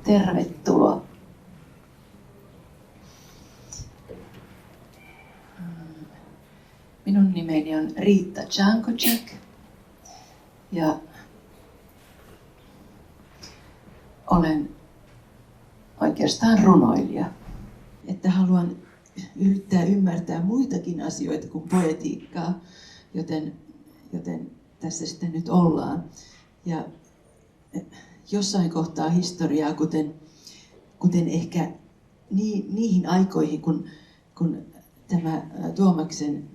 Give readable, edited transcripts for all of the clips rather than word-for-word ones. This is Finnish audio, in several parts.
tervetuloa. Minun nimeni on Riitta Jankocek ja olen oikeastaan runoilija. Että haluan yrittää ymmärtää muitakin asioita kuin poetiikkaa, joten tässä sitten nyt ollaan. Ja jossain kohtaa historiaa, kuten ehkä niihin aikoihin, kun tämä Tuomaksen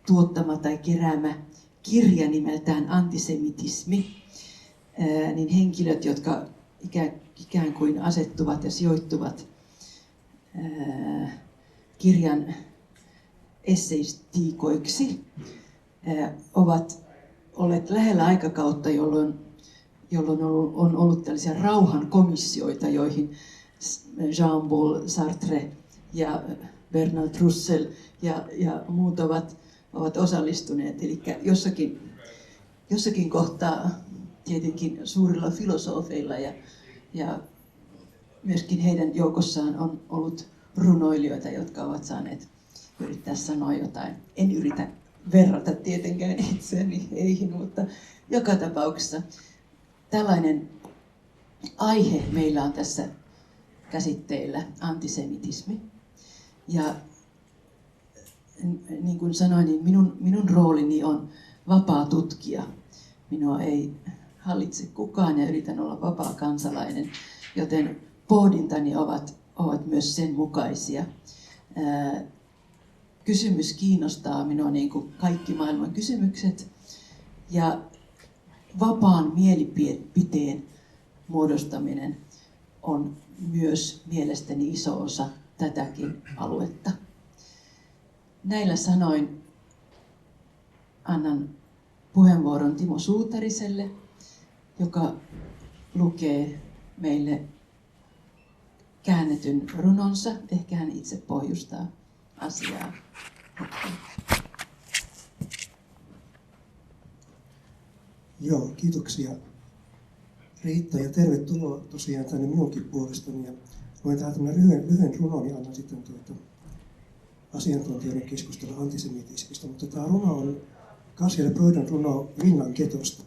tuottama tai keräämä kirja nimeltään Antisemitismi, niin henkilöt, jotka ikään kuin asettuvat ja sijoittuvat kirjan esseistiikoiksi, ovat olleet lähellä aikakautta, jolloin on ollut tällaisia rauhankomissioita, joihin Jean-Paul Sartre ja Bernard Russell ja muut ovat osallistuneet. Eli jossakin kohtaa tietenkin suurilla filosofeilla ja myöskin heidän joukossaan on ollut runoilijoita, jotka ovat saaneet yrittää sanoa jotain. En yritä verrata tietenkään itseäni heihin, mutta joka tapauksessa tällainen aihe meillä on tässä käsitteillä, antisemitismi. Ja niin kuin sanoin, niin minun roolini on vapaa tutkija. Minua ei hallitse kukaan ja yritän olla vapaa kansalainen, joten pohdintani ovat myös sen mukaisia. Kysymys kiinnostaa minua niin kuin kaikki maailman kysymykset ja vapaan mielipiteen muodostaminen on myös mielestäni iso osa tätäkin aluetta. Näillä sanoin annan puheenvuoron Timo Suutariselle, joka lukee meille käännetyn runonsa. Ehkä hän itse pohjustaa asiaa. Joo, kiitoksia Riitta ja tervetuloa tosiaan tänne minunkin puolestani. Ja luen tähän lyhyen runon ja annan sitten asiantuntijoiden keskustella antisemitismistä. Mutta tämä runo on Kassel Broidon runo Vinnan getosta.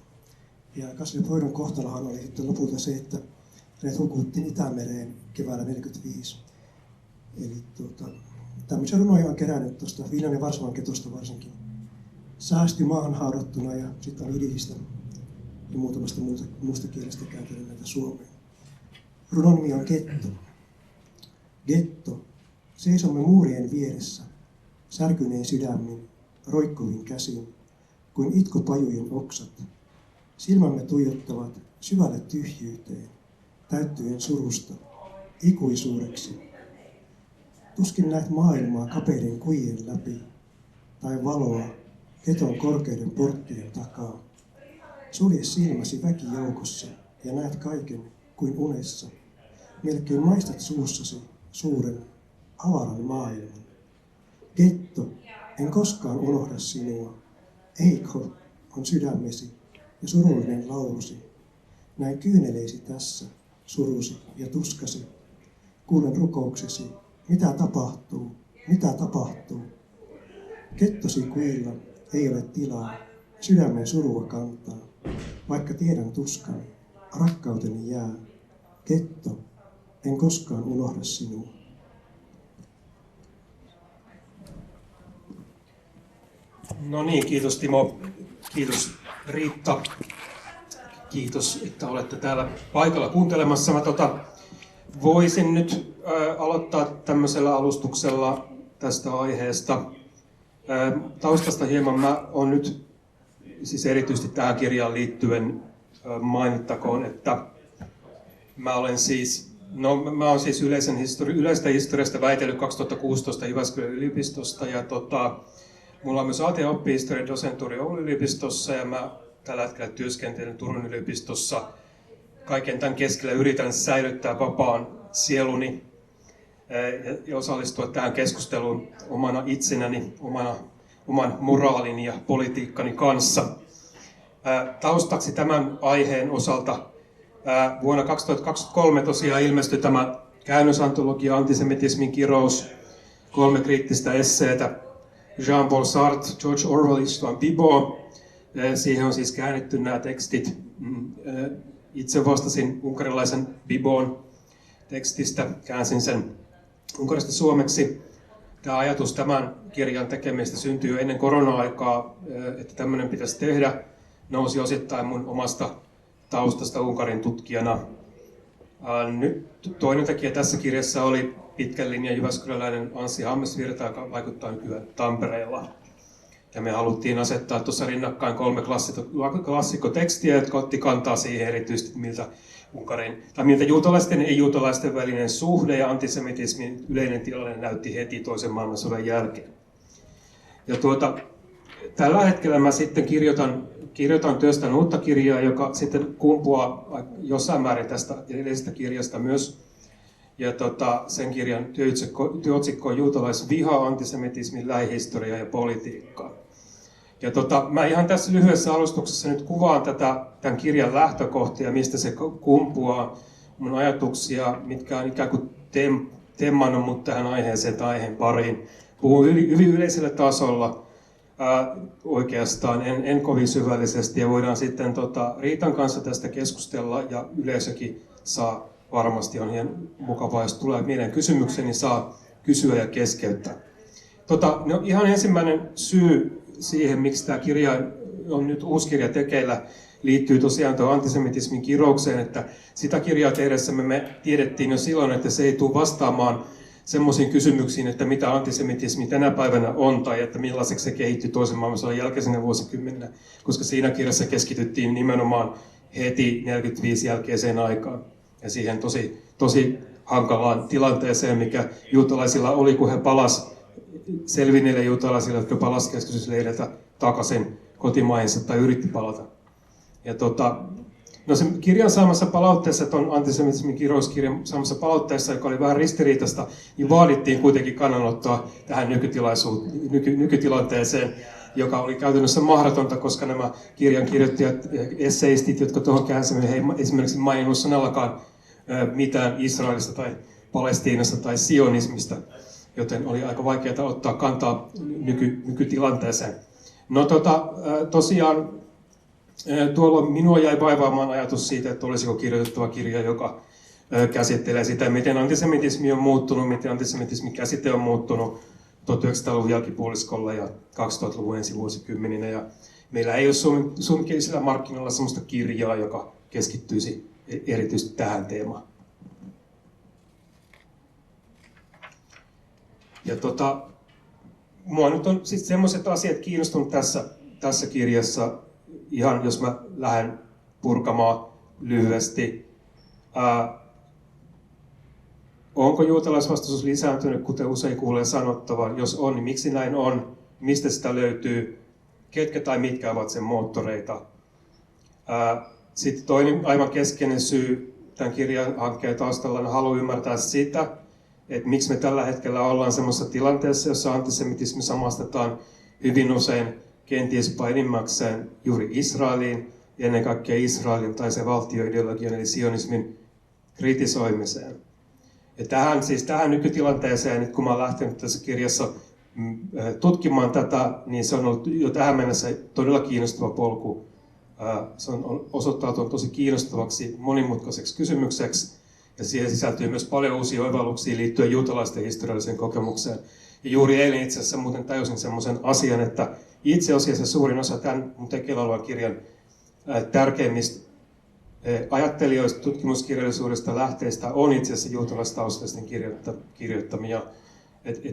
Ja Kassel Broidon kohtalohan oli sitten lopulta se, että hänet hukuttiin Itämereen keväällä 1945. Eli tämmöisiä runoja on kerännyt tuosta Vinnan ja Varsovan getosta varsinkin. Säästi maahan haudattuna ja sitten on Yidishistä ja muutamasta muusta kielestä kääntänyt näitä suomeen. Runon nimi on Getto. Getto. Seisomme muurien vieressä, särkyneen sydämin, roikkuvin käsin, kuin itkupajujen oksat. Silmämme tuijottavat syvälle tyhjyyteen, täyttyen surusta, ikuisuudeksi. Tuskin näet maailmaa kapeiden kujien läpi, tai valoa geton korkeiden porttien takaa. Sulje silmäsi väkijoukossa ja näet kaiken kuin unessa. Melkein maistat suussasi suuren, avaran maailman. Getto, en koskaan unohda sinua. Eikho on sydämesi ja surullinen laulusi. Näin kyyneleisi tässä, surusi ja tuskasi. Kuulen rukouksesi, mitä tapahtuu, mitä tapahtuu. Gettosi kuilla ei ole tilaa, sydämen surua kantaa. Vaikka tiedän tuskani, rakkauteni jää. Getto, en koskaan unohda sinua. No niin, kiitos Timo. Kiitos Riitta. Kiitos, että olette täällä paikalla kuuntelemassa. Mä voisin nyt aloittaa tämmöisellä alustuksella tästä aiheesta. Taustasta hieman mä oon nyt, siis erityisesti tähän kirjaan liittyen mainittakoon, että mä oon siis yleistä historiasta väitellyt 2016 Jyväskylän yliopistosta ja mulla on myös AT-oppihistorian dosentuuri Oulun yliopistossa ja mä tällä hetkellä työskentelen Turun yliopistossa. Kaiken tämän keskellä yritän säilyttää vapaan sieluni ja osallistua tähän keskusteluun omana itsenäni, oman moraalini ja politiikkani kanssa. Taustaksi tämän aiheen osalta Vuonna 2023 tosiaan ilmestyi tämä käännösantologia Antisemitismin kirous, 3 kriittistä esseetä, Jean-Paul Sartre, George Orwell, Istvan Bibo. Siihen on siis käännetty nämä tekstit. Itse vastasin unkarilaisen Bibon tekstistä, käänsin sen unkarista suomeksi. Tämä ajatus tämän kirjan tekemistä syntyi jo ennen korona-aikaa, että tämmöinen pitäisi tehdä. Nousi osittain mun omasta taustasta Unkarin tutkijana. Nyt toinen tekijä tässä kirjassa oli pitkän linjan jyväskyläläinen Anssi Hammersvirta, joka vaikuttaa nykyään Tampereella. Ja me haluttiin asettaa tuossa rinnakkain 3 klassikkotekstiä, jotka otti kantaa siihen erityisesti, miltä juutalaisten ja ei-juutalaisten välinen suhde ja antisemitismin yleinen tilanne näytti heti toisen maailmansodan jälkeen. Ja tällä hetkellä mä sitten kirjoitan työstän uutta kirjaa, joka sitten kumpuaa jossain määrin tästä edellisestä kirjasta myös. Ja sen kirjan työotsikko on juutalaisviha, antisemitismin lähihistoria ja politiikkaa. Ja mä ihan tässä lyhyessä alustuksessa nyt kuvaan tämän kirjan lähtökohtia, mistä se kumpuaa, mun ajatuksia, mitkä on ikään kuin temmannut mut tähän aiheeseen tai aiheen pariin. Puhun hyvin yleisellä tasolla oikeastaan, en kovin syvällisesti, ja voidaan sitten Riitan kanssa tästä keskustella, ja yleisökin saa varmasti, on ihan mukavaa, jos tulee mieleen kysymyksiä, niin saa kysyä ja keskeyttää. No, ihan ensimmäinen syy siihen, miksi tämä kirja on nyt uusi kirja tekeillä, liittyy tosiaan tuon antisemitismin kiroukseen, että sitä kirjaa tehdessämme me tiedettiin jo silloin, että se ei tule vastaamaan semmoisiin kysymyksiin, että mitä antisemitismi tänä päivänä on, tai että millaiseksi se kehittyi toisen maailmansodan jälkeisenä vuosikymmenenä, koska siinä kirjassa keskityttiin nimenomaan heti 45 jälkeiseen aikaan ja siihen tosi hankalaan tilanteeseen, mikä juutalaisilla oli, kun he selvinneille juutalaisille, jotka palasivat keskitysleiriltä takaisin kotimaihinsa tai yritti palata. Ja no sen kirjan saamassa palautteessa, tuon antisemitismin kirouskirjan saamassa palautteessa, joka oli vähän ristiriitaista, niin vaadittiin kuitenkin kannanottoa tähän nykytilanteeseen, joka oli käytännössä mahdotonta, koska nämä kirjan kirjoittajat, esseistit, jotka tuohon käänsimme, he ei esimerkiksi maininnut sanallakaan mitään Israelista tai Palestiinasta tai sionismista, joten oli aika vaikeaa ottaa kantaa nykytilanteeseen. No tosiaan tuolla minua jäi vaivaamaan ajatus siitä, että olisiko kirjoitettava kirja, joka käsittelee sitä, miten antisemitismi on muuttunut, miten antisemitismin käsite on muuttunut 1900-luvun jälkipuoliskolla ja 2000-luvun ensivuosikymmeninä. Ja meillä ei ole suomenkielisillä markkinoilla sellaista kirjaa, joka keskittyisi erityisesti tähän teemaan. Ja mua nyt on siis sellaiset asiat kiinnostunut tässä kirjassa, ihan jos mä lähden purkamaan lyhyesti. Onko juutalaisvastaisuus lisääntynyt, kuten usein kuulee sanottavan? Jos on, niin miksi näin on? Mistä sitä löytyy? Ketkä tai mitkä ovat sen moottoreita? Sitten toinen aivan keskeinen syy tämän kirjan hankkeen taustalla on halu ymmärtää sitä, että miksi me tällä hetkellä ollaan semmoisessa tilanteessa, jossa antisemitismi samastetaan hyvin usein kenties enimmäkseen juuri Israeliin, ja ennen kaikkea Israelin tai sen valtioideologian eli sionismin kritisoimiseen. Ja tähän nykytilanteeseen, nyt kun mä olen lähtenyt tässä kirjassa tutkimaan tätä, niin se on ollut jo tähän mennessä todella kiinnostava polku. Se on osoittautunut tosi kiinnostavaksi monimutkaiseksi kysymykseksi, ja siihen sisältyy myös paljon uusia oivalluksia liittyen juutalaisten historialliseen kokemukseen. Ja juuri eilen itse asiassa muuten tajusin semmoisen asian, että itse asiassa suurin osa tämän mun tekeillä olevan kirjan tärkeimmistä ajattelijoista, tutkimuskirjallisuudesta lähteistä on itse asiassa juutalaistaustaisten kirjoittamia.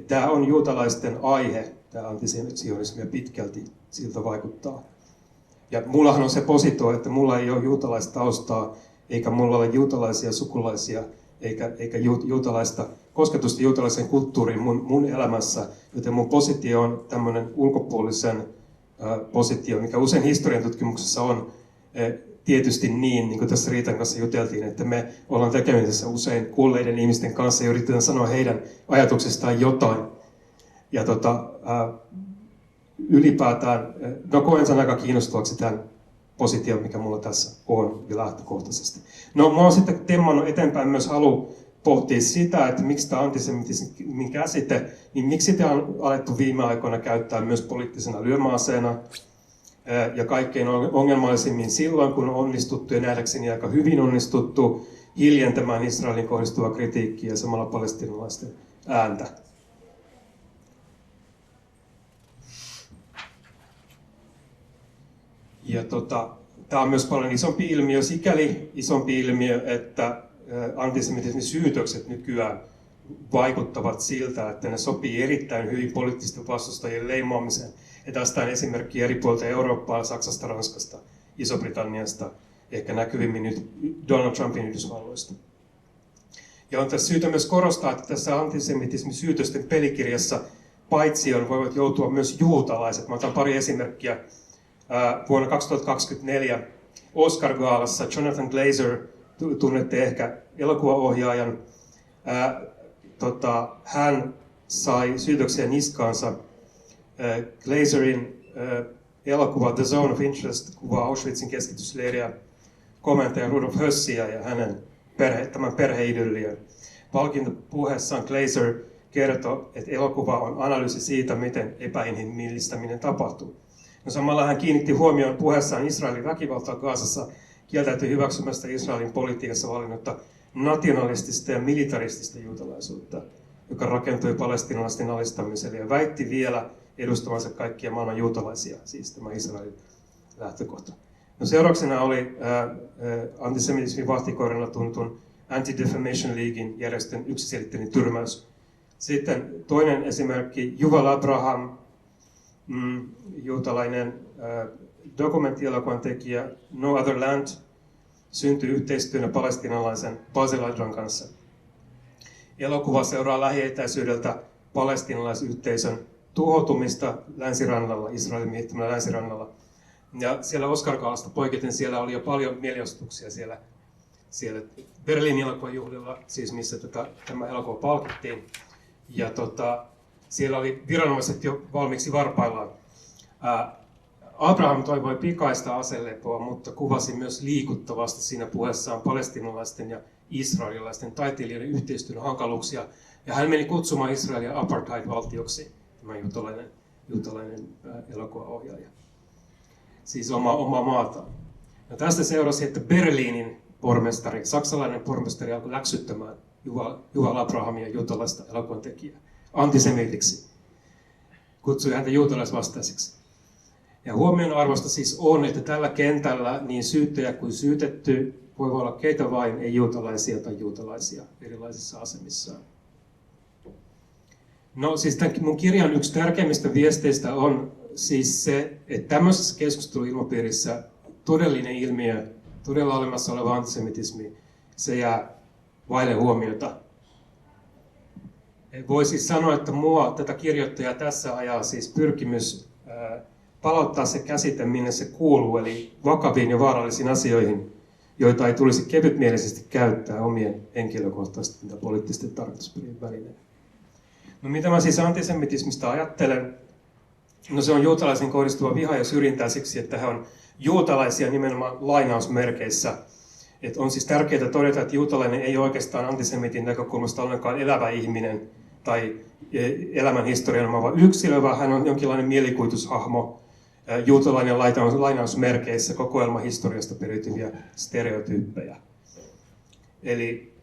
Tämä on juutalaisten aihe, tämä antisionismi, ja pitkälti siltä vaikuttaa. Ja mullahan on se posito, että mulla ei ole juutalaistaustaa, eikä mulla ole juutalaisia sukulaisia, eikä juutalaista kosketusta juutalaisen kulttuuriin mun elämässä, joten mun positio on tämmöinen ulkopuolisen positio, mikä usein historian tutkimuksessa on tietysti niin kuin tässä Riitan kanssa juteltiin, että me ollaan tekemisessä usein kuulleiden ihmisten kanssa ja yritetään sanoa heidän ajatuksistaan jotain. Ja ylipäätään, koen sen aika kiinnostavaksi tämän positio, mikä mulla tässä on lähtökohtaisesti. No, mä oon sitten temmannut eteenpäin myös halu pohtia sitä, että miksi tämä antisemitismin käsite, niin miksi sitä on alettu viime aikoina käyttää myös poliittisena lyömäaseena ja kaikkein ongelmallisimmin silloin, kun on onnistuttu ja nähdäkseni aika hyvin onnistuttu hiljentämään Israelin kohdistuvaa kritiikkiä ja samalla palestiinalaisten ääntä. Ja tämä on myös paljon isompi ilmiö, sikäli isompi ilmiö, että antisemitismin syytökset nykyään vaikuttavat siltä, että ne sopii erittäin hyvin poliittisten vastustajien leimaamiseen. Ja tästä on esimerkki eri puolilta Eurooppaa, Saksasta, Ranskasta, Iso-Britanniasta, ehkä näkyvimmin nyt Donald Trumpin Yhdysvalloista. Ja on tässä syytä myös korostaa, että tässä antisemitismin syytösten pelikirjassa paitsioon voivat joutua myös juutalaiset. Mä otan pari esimerkkiä. Vuonna 2024 Oscar-gaalassa Jonathan Glazer, tunnette ehkä elokuvaohjaajan, hän sai syytöksiä niskaansa. Glazerin elokuva The Zone of Interest kuvaa Auschwitzin keskitysleiriä, komentaja Rudolf Hössiä ja hänen tämän perheidylliön. Palkintopuheessaan Glazer kertoi, että elokuva on analyysi siitä, miten epäinhimillistäminen tapahtuu. No, samalla hän kiinnitti huomioon puheessaan Israelin väkivaltaa Gazassa, kieltäytyi hyväksymästä Israelin politiikassa valinnutta nationalistista ja militaristista juutalaisuutta, joka rakentui palestiinalaisten alistamiselle ja väitti vielä edustavansa kaikkia maailman juutalaisia, siis tämä Israelin lähtökohta. No, seurauksena oli antisemitismin vahtikoirina tuntun Anti-Defamation Leaguein järjestön yksiselitteinen tyrmäys. Sitten toinen esimerkki, Yuval Abraham, juutalainen dokumenttielokuvan tekijä No Other Land, syntyi yhteistyönä palestiinalaisen Basil Adran kanssa. Elokuva seuraa lähietäisyydeltä palestiinalaisyhteisön tuhoutumista länsirannalla, Israelin miehittämällä länsirannalla. Ja siellä Oscar-gaalasta poiketen siellä oli jo paljon mielenosoituksia siellä Berliinin elokuvajuhlilla, siis missä tämä elokuva palkittiin. Ja siellä oli viranomaiset jo valmiiksi varpaillaan. Abraham toivoi pikaista aselepoa, mutta kuvasi myös liikuttavasti siinä puheessaan palestiinalaisten ja israelilaisten taiteilijoiden yhteistyön hankaluuksia. Ja hän meni kutsumaan Israelia apartheid-valtioksi, tämä juutalainen elokuvaohjaaja. Siis omaa maataan. No, tästä seurasi, että Berliinin pormestari, saksalainen pormestari, alkoi läksyttämään Yuval Abrahamia, juutalaista elokuvan tekijää, antisemitiksi. Kutsui häntä juutalaisvastaiseksi. Ja huomionarvoista siis on, että tällä kentällä niin syyttäjä kuin syytetty voi olla keitä vain ei-juutalaisia tai juutalaisia erilaisissa asemissaan. No, siis tämän mun kirjan yksi tärkeimmistä viesteistä on siis se, että tämmöisessä keskusteluilmapiirissä todellinen ilmiö, todella olemassa oleva antisemitismi, se jää vaille huomiota. Voi siis sanoa, että mua tätä kirjoittajaa tässä ajaa siis pyrkimys palauttaa se käsite, minne se kuuluu, eli vakaviin ja vaarallisiin asioihin, joita ei tulisi kevytmielisesti käyttää omien henkilökohtaisten tai poliittisten tarkoitusperien välineen. No, mitä mä siis antisemitismistä ajattelen? No, se on juutalaisiin kohdistuva viha ja syrjintää siksi, että he on juutalaisia nimenomaan lainausmerkeissä. Et on siis tärkeää todeta, että juutalainen ei ole oikeastaan antisemitin näkökulmasta ollenkaan elävä ihminen tai elämän historian omaava yksilö, vaan hän on jonkinlainen mielikuvitushahmo, juutalainen lainausmerkeissä kokoelma historiasta periytyviä stereotyyppejä. Eli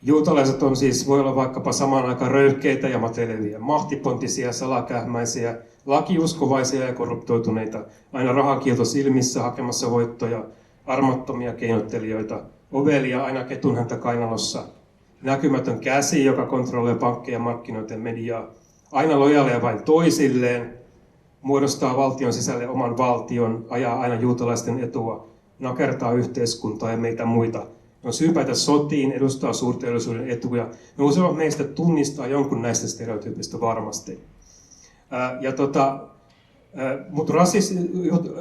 juutalaiset on siis, voi olla vaikkapa samaan aikaan röyhkeitä ja mateleviä, mahtipontisia, salakähmäisiä, lakiuskovaisia ja korruptoituneita, aina rahankiilto silmissä hakemassa voittoja, armottomia keinottelijoita, ovelia aina ketunhäntä kainalossa, näkymätön käsi, joka kontrolloi pankkeja, markkinoita ja mediaa, aina lojaaleja vain toisilleen, muodostaa valtion sisälle oman valtion, ajaa aina juutalaisten etua, nakertaa yhteiskuntaa ja meitä muita. Ne on syypäitä sotiin, edustaa suurteollisuuden etuja. Ne useimmat meistä tunnistaa jonkun näistä stereotyypistä varmasti. Mutta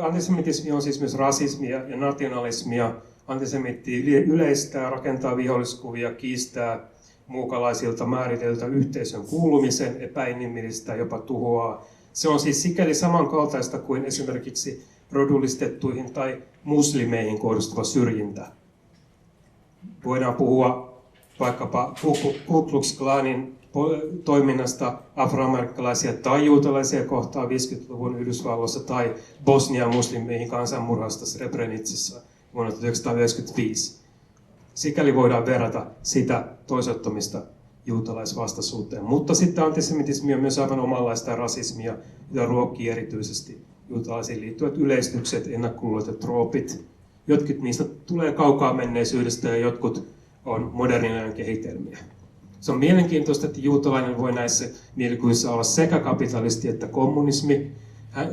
antisemitismi on siis myös rasismia ja nationalismia. Antisemitti yleistää, rakentaa viholliskuvia, kiistää muukalaisilta määriteltä yhteisön kuulumisen, epäinhimillistä, jopa tuhoaa Se on siis sikäli samankaltaista kuin esimerkiksi rodullistettuihin tai muslimeihin kohdistuva syrjintä. Voidaan puhua vaikkapa Ku Klux Klanin toiminnasta afroamerikkalaisia tai juutalaisia kohtaan 50-luvun Yhdysvalloissa tai Bosnian muslimeihin kansanmurhasta Srebrenicassa vuonna 1995. Sikäli voidaan verrata sitä toisottamista juutalaisvastaisuuteen. Mutta sitten antisemitismi on myös aivan omanlaista rasismia, jota ruokkii erityisesti juutalaisiin liittyvät yleistykset, ennakkoluulot ja troopit. Jotkut niistä tulee kaukaa menneisyydestä ja jotkut on modernin ajan kehitelmiä. Se on mielenkiintoista, että juutalainen voi näissä mielikuvissa olla sekä kapitalisti että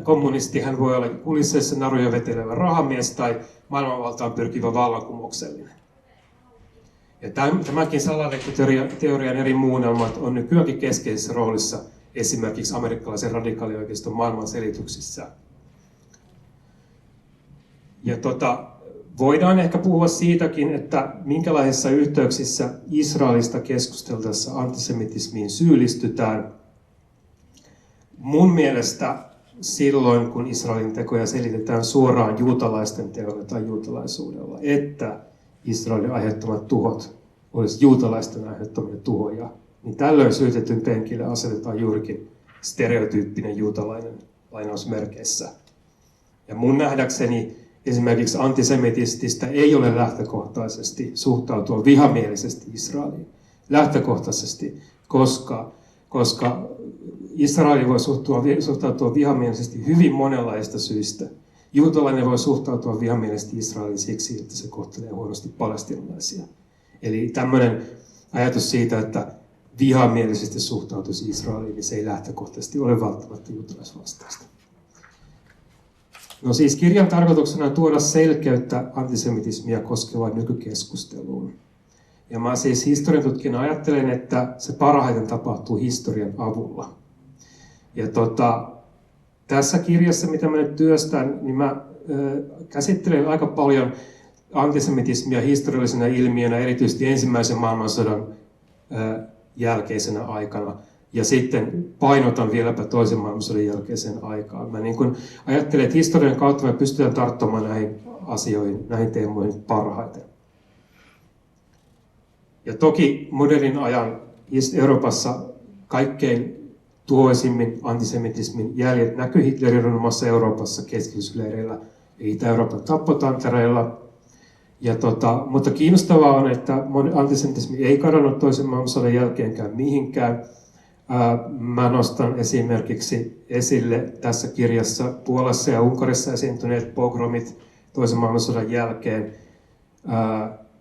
kommunisti. Hän voi olla kulisseissa naruja vetelevä rahamies tai maailmanvaltaan pyrkivä vallankumouksellinen. Ja tämänkin salaliittoteorian eri muunnelmat on nykyäänkin keskeisessä roolissa esimerkiksi amerikkalaisen radikaalioikeiston maailmanselityksissä. Ja voidaan ehkä puhua siitäkin, että minkälaisissa yhteyksissä Israelista keskusteltaessa antisemitismiin syyllistytään. Mun mielestä silloin, kun Israelin tekoja selitetään suoraan juutalaisten teoilla tai juutalaisuudella, että Israelin aiheuttamat tuhot olisi juutalaisten aiheuttamia tuhoja, niin tällöin syytetyn penkille asetetaan juurikin stereotyyppinen juutalainen lainausmerkeissä. Ja mun nähdäkseni esimerkiksi antisemitististä ei ole lähtökohtaisesti suhtautua vihamielisesti Israeliin. Lähtökohtaisesti, koska Israeli voi suhtautua vihamielisesti hyvin monenlaista syistä. Juutalainen voi suhtautua vihamielisesti Israeliin siksi, että se kohtelee huonosti palestiinalaisia. Eli tämmöinen ajatus siitä, että vihamielisesti suhtautuisi Israeliin, niin se ei lähtökohtaisesti ole välttämättä juutalaisvastaista. No siis kirjan tarkoituksena on tuoda selkeyttä antisemitismiä koskevaan nykykeskusteluun. Ja mä siis historiantutkijana ajattelen, että se parhaiten tapahtuu historian avulla. Ja tässä kirjassa, mitä mä nyt työstän, niin mä käsittelen aika paljon antisemitismiä historiallisena ilmiönä, erityisesti ensimmäisen maailmansodan jälkeisenä aikana. Ja sitten painotan vieläpä toisen maailmansodan jälkeiseen aikaan. Mä niin kun ajattelen, että historian kautta me pystytään tarttumaan näihin asioihin, näihin teemoihin parhaiten. Ja toki modernin ajan Euroopassa kaikkein tuhoisimmin antisemitismin jäljet näkyy Hitlerin runnomassa Euroopassa keskitysleireillä ja Itä-Euroopan tappotantereilla. Ja mutta kiinnostavaa on, että antisemitismi ei kadonnut toisen maailmansodan jälkeenkään mihinkään. Mä nostan esimerkiksi esille tässä kirjassa Puolassa ja Unkarissa esiintyneet pogromit toisen maailmansodan jälkeen,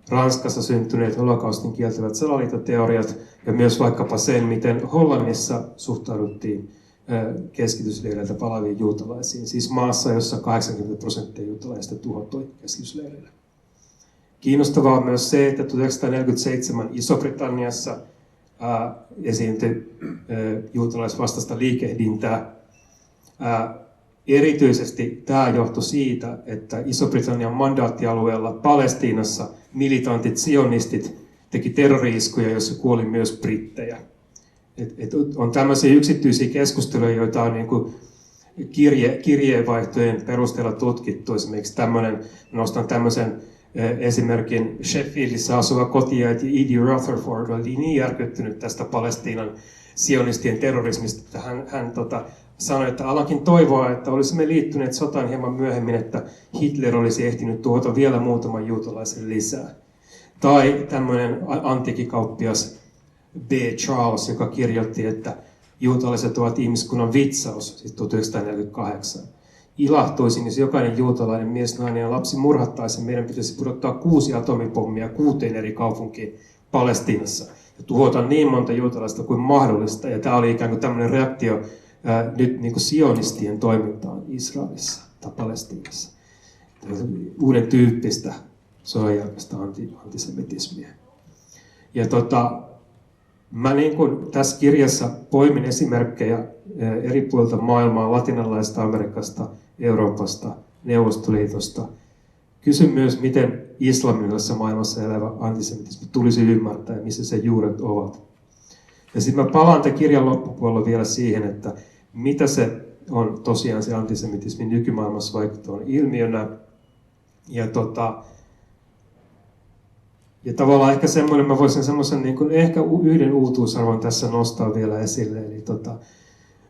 Ranskassa syntyneet holokaustin kieltävät salaliittoteoriat ja myös vaikkapa sen, miten Hollannissa suhtauduttiin keskitysleireiltä palaaviin juutalaisiin, siis maassa, jossa 80% juutalaisista tuhoutui keskitysleireillä. Kiinnostavaa on myös se, että 1947 Iso-Britanniassa esiintyi juutalaisvastaista liikehdintää. Erityisesti tämä johtui siitä, että Iso-Britannian mandaattialueella Palestiinassa militantit sionistit teki terrori-iskuja, joissa kuoli myös brittejä. On tämmöisiä yksityisiä keskusteluja, joita on niin kuin kirjeenvaihtojen perusteella tutkittu. Esimerkiksi nostan tämmöisen esimerkin Sheffieldissä asuva kotiäiti Edie Rutherford oli niin järkyttynyt tästä Palestiinan sionistien terrorismista, että hän sanoi, että alankin toivoa, että olisimme liittyneet sotaan hieman myöhemmin, että Hitler olisi ehtinyt tuhota vielä muutaman juutalaisen lisää. Tai tämmöinen antiikkikauppias B. Charles, joka kirjoitti, että juutalaiset ovat ihmiskunnan vitsaus, siis 1948. Ilahtuisin, jos jokainen juutalainen mies, nainen ja lapsi murhattaisiin, meidän pitäisi pudottaa 6 atomipommia 6 eri kaupunkiin Palestiinassa ja tuhota niin monta juutalaista kuin mahdollista. Ja tämä oli ikään kuin tämmöinen reaktio nyt niin kuin sionistien toimintaan Israelissa tai Palestiinassa. Uuden tyyppistä sodanjälkeistä antisemitismiä. Ja mä niin kuin tässä kirjassa poimin esimerkkejä eri puolilta maailmaa, latinalaisesta Amerikasta, Euroopasta, Neuvostoliitosta. Kysyn myös, miten islamilaisessa maailmassa elävä antisemitismi tulisi ymmärtää ja missä sen juuret ovat. Ja sitten mä palaan tämän kirjan loppupuolella vielä siihen, että mitä se on tosiaan se antisemitismi nykymaailmassa vaikuttavana ilmiönä. Ja tavallaan ehkä semmoinen, mä voisin semmoisen niin kuin ehkä yhden uutuusarvon tässä nostaa vielä esille. Eli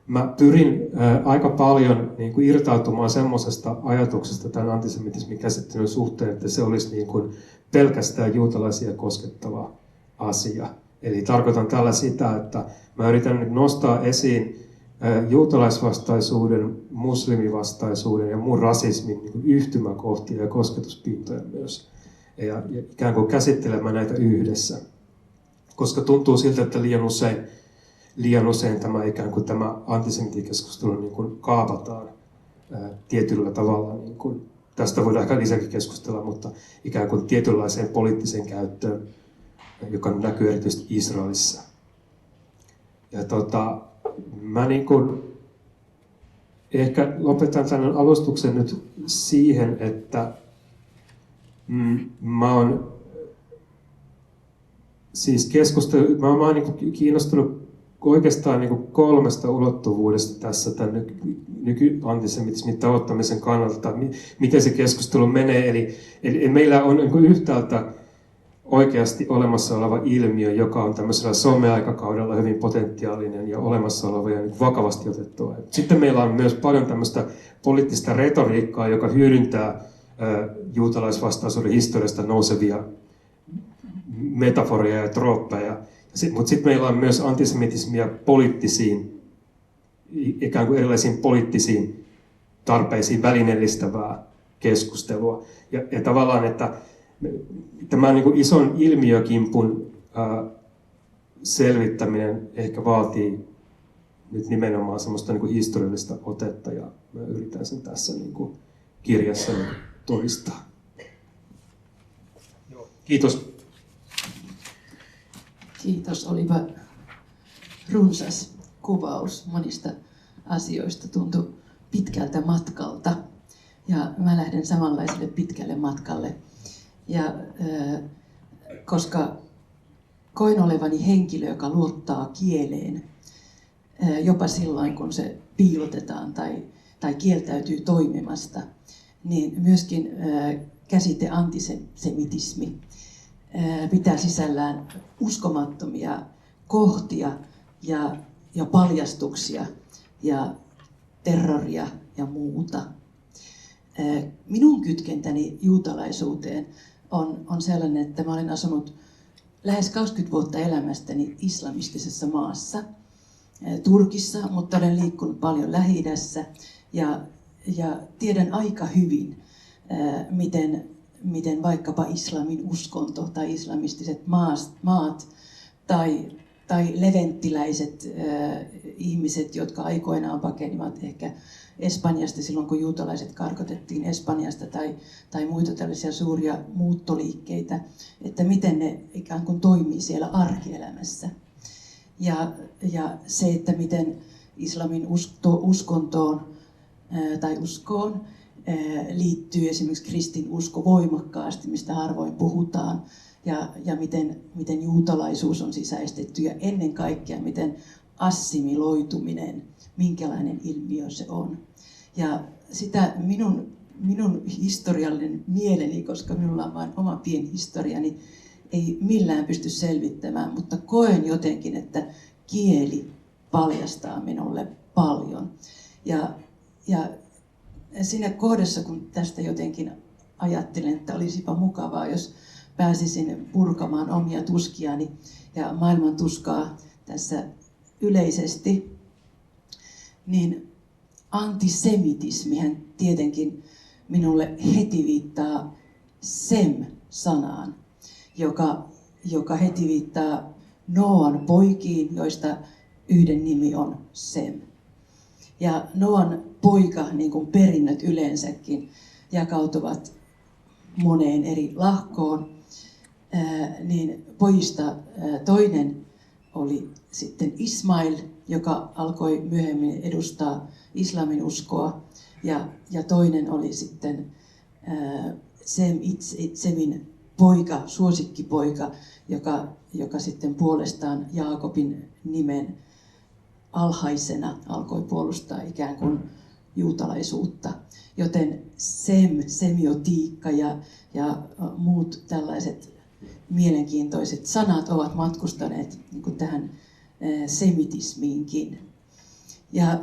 mä pyrin aika paljon niin kuin irtautumaan semmoisesta ajatuksesta tämän antisemitismin käsittelyn suhteen, että se olisi niin kuin pelkästään juutalaisia koskettava asia. Eli tarkoitan tällä sitä, että mä yritän nyt nostaa esiin juutalaisvastaisuuden, muslimivastaisuuden ja muun rasismin niin kuin yhtymäkohtia ja kosketuspintoja myös. Ja ikään kuin käsittelemään näitä yhdessä. Koska tuntuu siltä, että liian usein tämä antisemitikeskustelu niin kuin kaapataan tietyllä tavalla. Niin kuin, tästä voidaan ehkä lisäkin keskustella, mutta ikään kuin tietynlaiseen poliittiseen käyttöön, joka näkyy erityisesti Israelissa. Ja mä niin kuin ehkä lopetan tämän alustuksen nyt siihen, että mä oon siis mä oon niin kiinnostunut oikeastaan niin kuin 3 ulottuvuudesta tässä tämän nykyantisemitismin tavoittamisen kannalta, miten se keskustelu menee. Eli meillä on niin kuin yhtäältä oikeasti olemassa oleva ilmiö, joka on tämmöisellä someaikakaudella hyvin potentiaalinen ja olemassa oleva ja niin vakavasti otettua. Sitten meillä on myös paljon tämmöistä poliittista retoriikkaa, joka hyödyntää juutalaisvastaisuuden historiasta nousevia metaforia ja trooppeja. Mutta sitten meillä on myös antisemitismia poliittisiin, ikään kuin erilaisiin poliittisiin tarpeisiin välineellistävää keskustelua. Ja tavallaan, että tämä niin kuin ison ilmiökimpun selvittäminen ehkä vaatii nyt nimenomaan semmoista niin kuin historiallista otetta, ja mä yritän sen tässä niin kuin kirjassa todistaa. Kiitos. Kiitos, olipa runsas kuvaus monista asioista, tuntui pitkältä matkalta. Ja mä lähden samanlaiselle pitkälle matkalle. Ja koska koin olevani henkilö, joka luottaa kieleen, jopa silloin kun se piilotetaan tai kieltäytyy toimimasta, niin myöskin käsite antisemitismi pitää sisällään uskomattomia kohtia ja paljastuksia ja terroria ja muuta. Minun kytkentäni juutalaisuuteen on sellainen, että mä olen asunut lähes 20 vuotta elämästäni islamistisessa maassa, Turkissa, mutta olen liikkunut paljon Lähi-idässä ja tiedän aika hyvin, miten vaikkapa islamin uskonto tai islamistiset maat tai leventtiläiset ihmiset, jotka aikoinaan pakenivat ehkä Espanjasta silloin, kun juutalaiset karkotettiin Espanjasta tai muita tällaisia suuria muuttoliikkeitä, että miten ne ikään kuin toimii siellä arkielämässä. Ja se, että miten islamin uskontoon tai uskoon liittyy esimerkiksi kristinusko voimakkaasti, mistä harvoin puhutaan, ja miten juutalaisuus on sisäistetty, ja ennen kaikkea miten assimiloituminen, minkälainen ilmiö se on. Ja sitä minun historiallinen mieleni, koska minulla on vain oma pieni historiani, ei millään pysty selvittämään, mutta koen jotenkin, että kieli paljastaa minulle paljon. Ja siinä kohdassa, kun tästä jotenkin ajattelen, että olisipa mukavaa, jos pääsisin purkamaan omia tuskiani ja maailman tuskaa tässä yleisesti, niin antisemitismihän tietenkin minulle heti viittaa Sem-sanaan, joka heti viittaa Noan poikiin, joista yhden nimi on Sem. Ja Noan poika, niin kuin perinnöt yleensäkin, jakautuvat moneen eri lahkoon, niin pojista toinen oli sitten Ismail, joka alkoi myöhemmin edustaa islamin uskoa, ja toinen oli sitten Semin poika, suosikkipoika, joka sitten puolestaan Jaakobin nimen alhaisena alkoi puolustaa ikään kuin juutalaisuutta. Joten semiotiikka ja muut tällaiset mielenkiintoiset sanat ovat matkustaneet niin kuin tähän semitismiinkin. Ja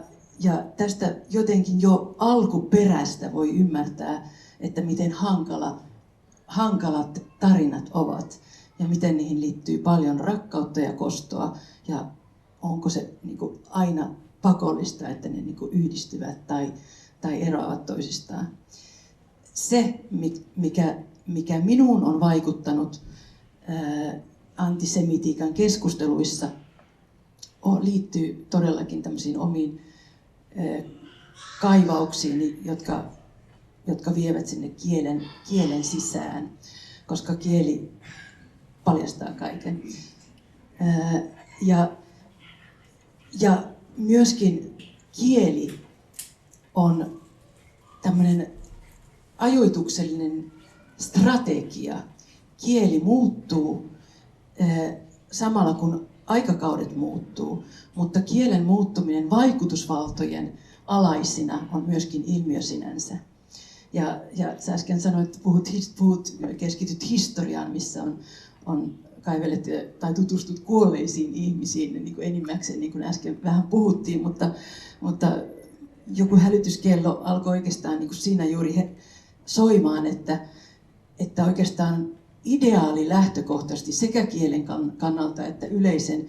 tästä jotenkin jo alkuperästä voi ymmärtää, että miten hankalat tarinat ovat ja miten niihin liittyy paljon rakkautta ja kostoa ja onko se niin kuin aina pakollista, että ne niin kuin yhdistyvät tai eroavat toisistaan. Se, mikä minuun on vaikuttanut antisemitiikan keskusteluissa, liittyy todellakin tämmöisiin omiin kaivauksiin, jotka vievät sinne kielen sisään, koska kieli paljastaa kaiken. Ja myöskin kieli on tämmöinen ajoituksellinen strategia. Kieli muuttuu samalla kun aikakaudet muuttuu, mutta kielen muuttuminen vaikutusvaltojen alaisina on myöskin ilmiö sinänsä. Ja sä äsken sanoit, että keskityt historiaan, missä on kaivellet tai tutustut kuolleisiin ihmisiin niin kuin enimmäkseen, niin kuin äsken vähän puhuttiin, mutta joku hälytyskello alkoi oikeastaan niin kuin siinä juuri soimaan, että oikeastaan ideaali lähtökohtaisesti sekä kielen kannalta että yleisen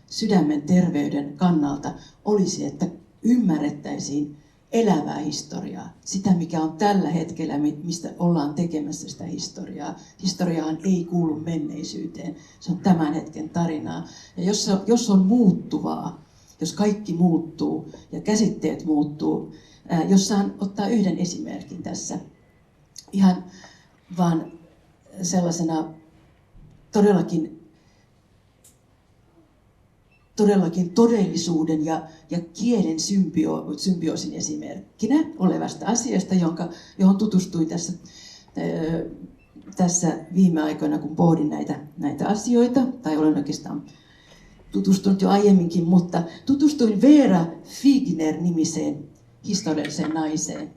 sydämen terveyden kannalta olisi, että ymmärrettäisiin elävää historiaa, sitä mikä on tällä hetkellä, mistä ollaan tekemässä sitä historiaa. Historiahan ei kuulu menneisyyteen, se on tämän hetken tarinaa. Ja jos on muuttuvaa, jos kaikki muuttuu ja käsitteet muuttuu, jos saan ottaa yhden esimerkin tässä, ihan vaan sellaisena todellakin todellisuuden ja kielen symbioosin esimerkkinä olevasta asiasta, johon tutustuin tässä viime aikoina, kun pohdin näitä asioita, tai olen oikeastaan tutustunut jo aiemminkin, mutta tutustuin Vera Figner-nimiseen historialliseen naiseen,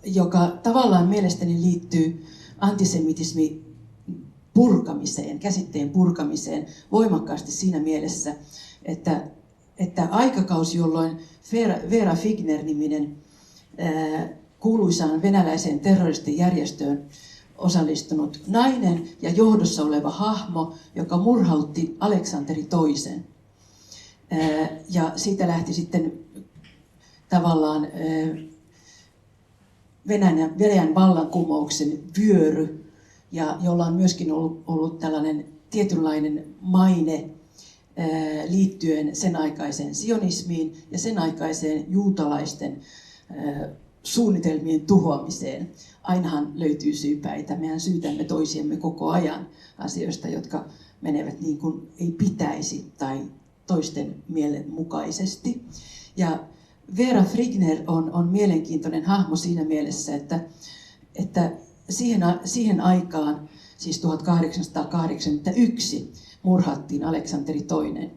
joka tavallaan mielestäni liittyy antisemitismin purkamiseen, käsitteen purkamiseen voimakkaasti siinä mielessä, että aikakausi, jolloin Vera Figner-niminen kuuluisaan venäläiseen terroristijärjestöön osallistunut nainen ja johdossa oleva hahmo, joka murhautti Aleksanteri II. Ja siitä lähti sitten tavallaan Venäjän vallankumouksen vyöry, ja jolla on myöskin ollut tällainen tietynlainen maine liittyen sen aikaiseen sionismiin ja sen aikaiseen juutalaisten suunnitelmien tuhoamiseen. Ainahan löytyy syypäitä. Mehän syytämme toisiamme koko ajan asioista, jotka menevät niin kuin ei pitäisi tai toisten mielen mukaisesti. Ja Vera Figner on mielenkiintoinen hahmo siinä mielessä, että siihen aikaan, siis 1881, murhattiin Aleksanteri II.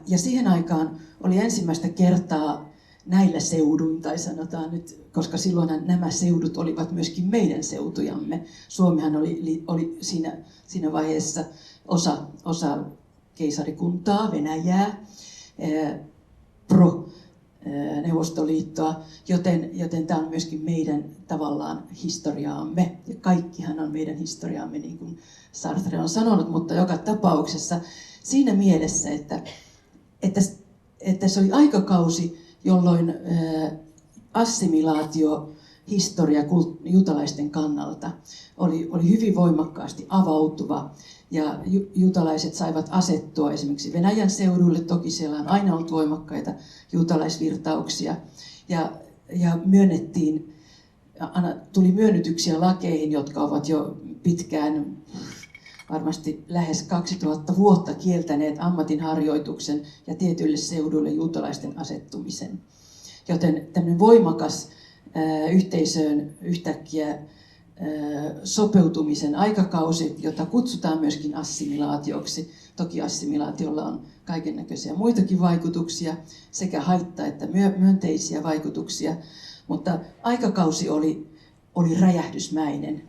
Ja siihen aikaan oli ensimmäistä kertaa näillä seuduin, tai sanotaan nyt, koska silloin nämä seudut olivat myöskin meidän seutujamme. Suomihan oli siinä vaiheessa osa keisarikuntaa, Venäjää, Neuvostoliittoa, joten tämä on myöskin meidän tavallaan historiaamme. Ja kaikkihan on meidän historiaamme, niin kuin Sartre on sanonut, mutta joka tapauksessa siinä mielessä, että se oli aikakausi, jolloin assimilaatiohistoria juutalaisten kannalta oli hyvin voimakkaasti avautuva. Ja juutalaiset saivat asettua esimerkiksi Venäjän seuduille, toki siellä on aina ollut voimakkaita juutalaisvirtauksia. Ja tuli myönnytyksiä lakeihin, jotka ovat jo pitkään, varmasti lähes 2000 vuotta kieltäneet ammatinharjoituksen ja tietyille seuduille juutalaisten asettumisen. Joten tämmöinen voimakas yhteisöön yhtäkkiä sopeutumisen aikakausi, jota kutsutaan myöskin assimilaatioksi, Toki assimilaatiolla on kaikennäköisiä muitakin vaikutuksia, sekä haitta- että myönteisiä vaikutuksia, mutta aikakausi oli räjähdysmäinen,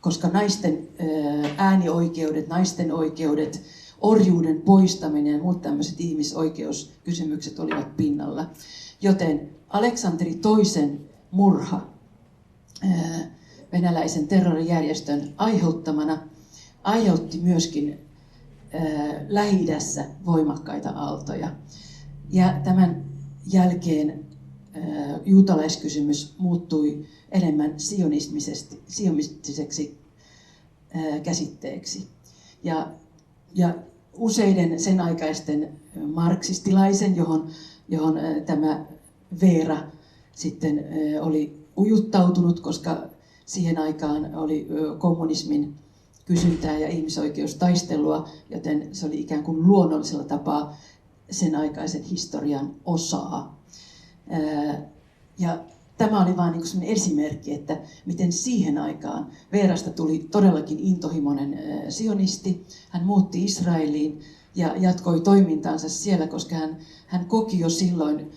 koska naisten äänioikeudet, naisten oikeudet, orjuuden poistaminen ja muut tämmöiset ihmisoikeuskysymykset olivat pinnalla. Joten Aleksanteri toisen murha venäläisen terrorijärjestön aiheuttamana aiheutti myöskin Lähi-idässä voimakkaita aaltoja. Ja tämän jälkeen juutalaiskysymys muuttui enemmän sionistiseksi käsitteeksi. Ja useiden sen aikaisten marksistilaisen, johon tämä Veera sitten oli ujuttautunut, koska siihen aikaan oli kommunismin kysyntää ja ihmisoikeustaistelua, joten se oli ikään kuin luonnollisella tapaa sen aikaisen historian osaa. Ja tämä oli vain niin kuin esimerkki, että miten siihen aikaan Veerasta tuli todellakin intohimoinen sionisti. Hän muutti Israeliin ja jatkoi toimintaansa siellä, koska hän koki jo silloin,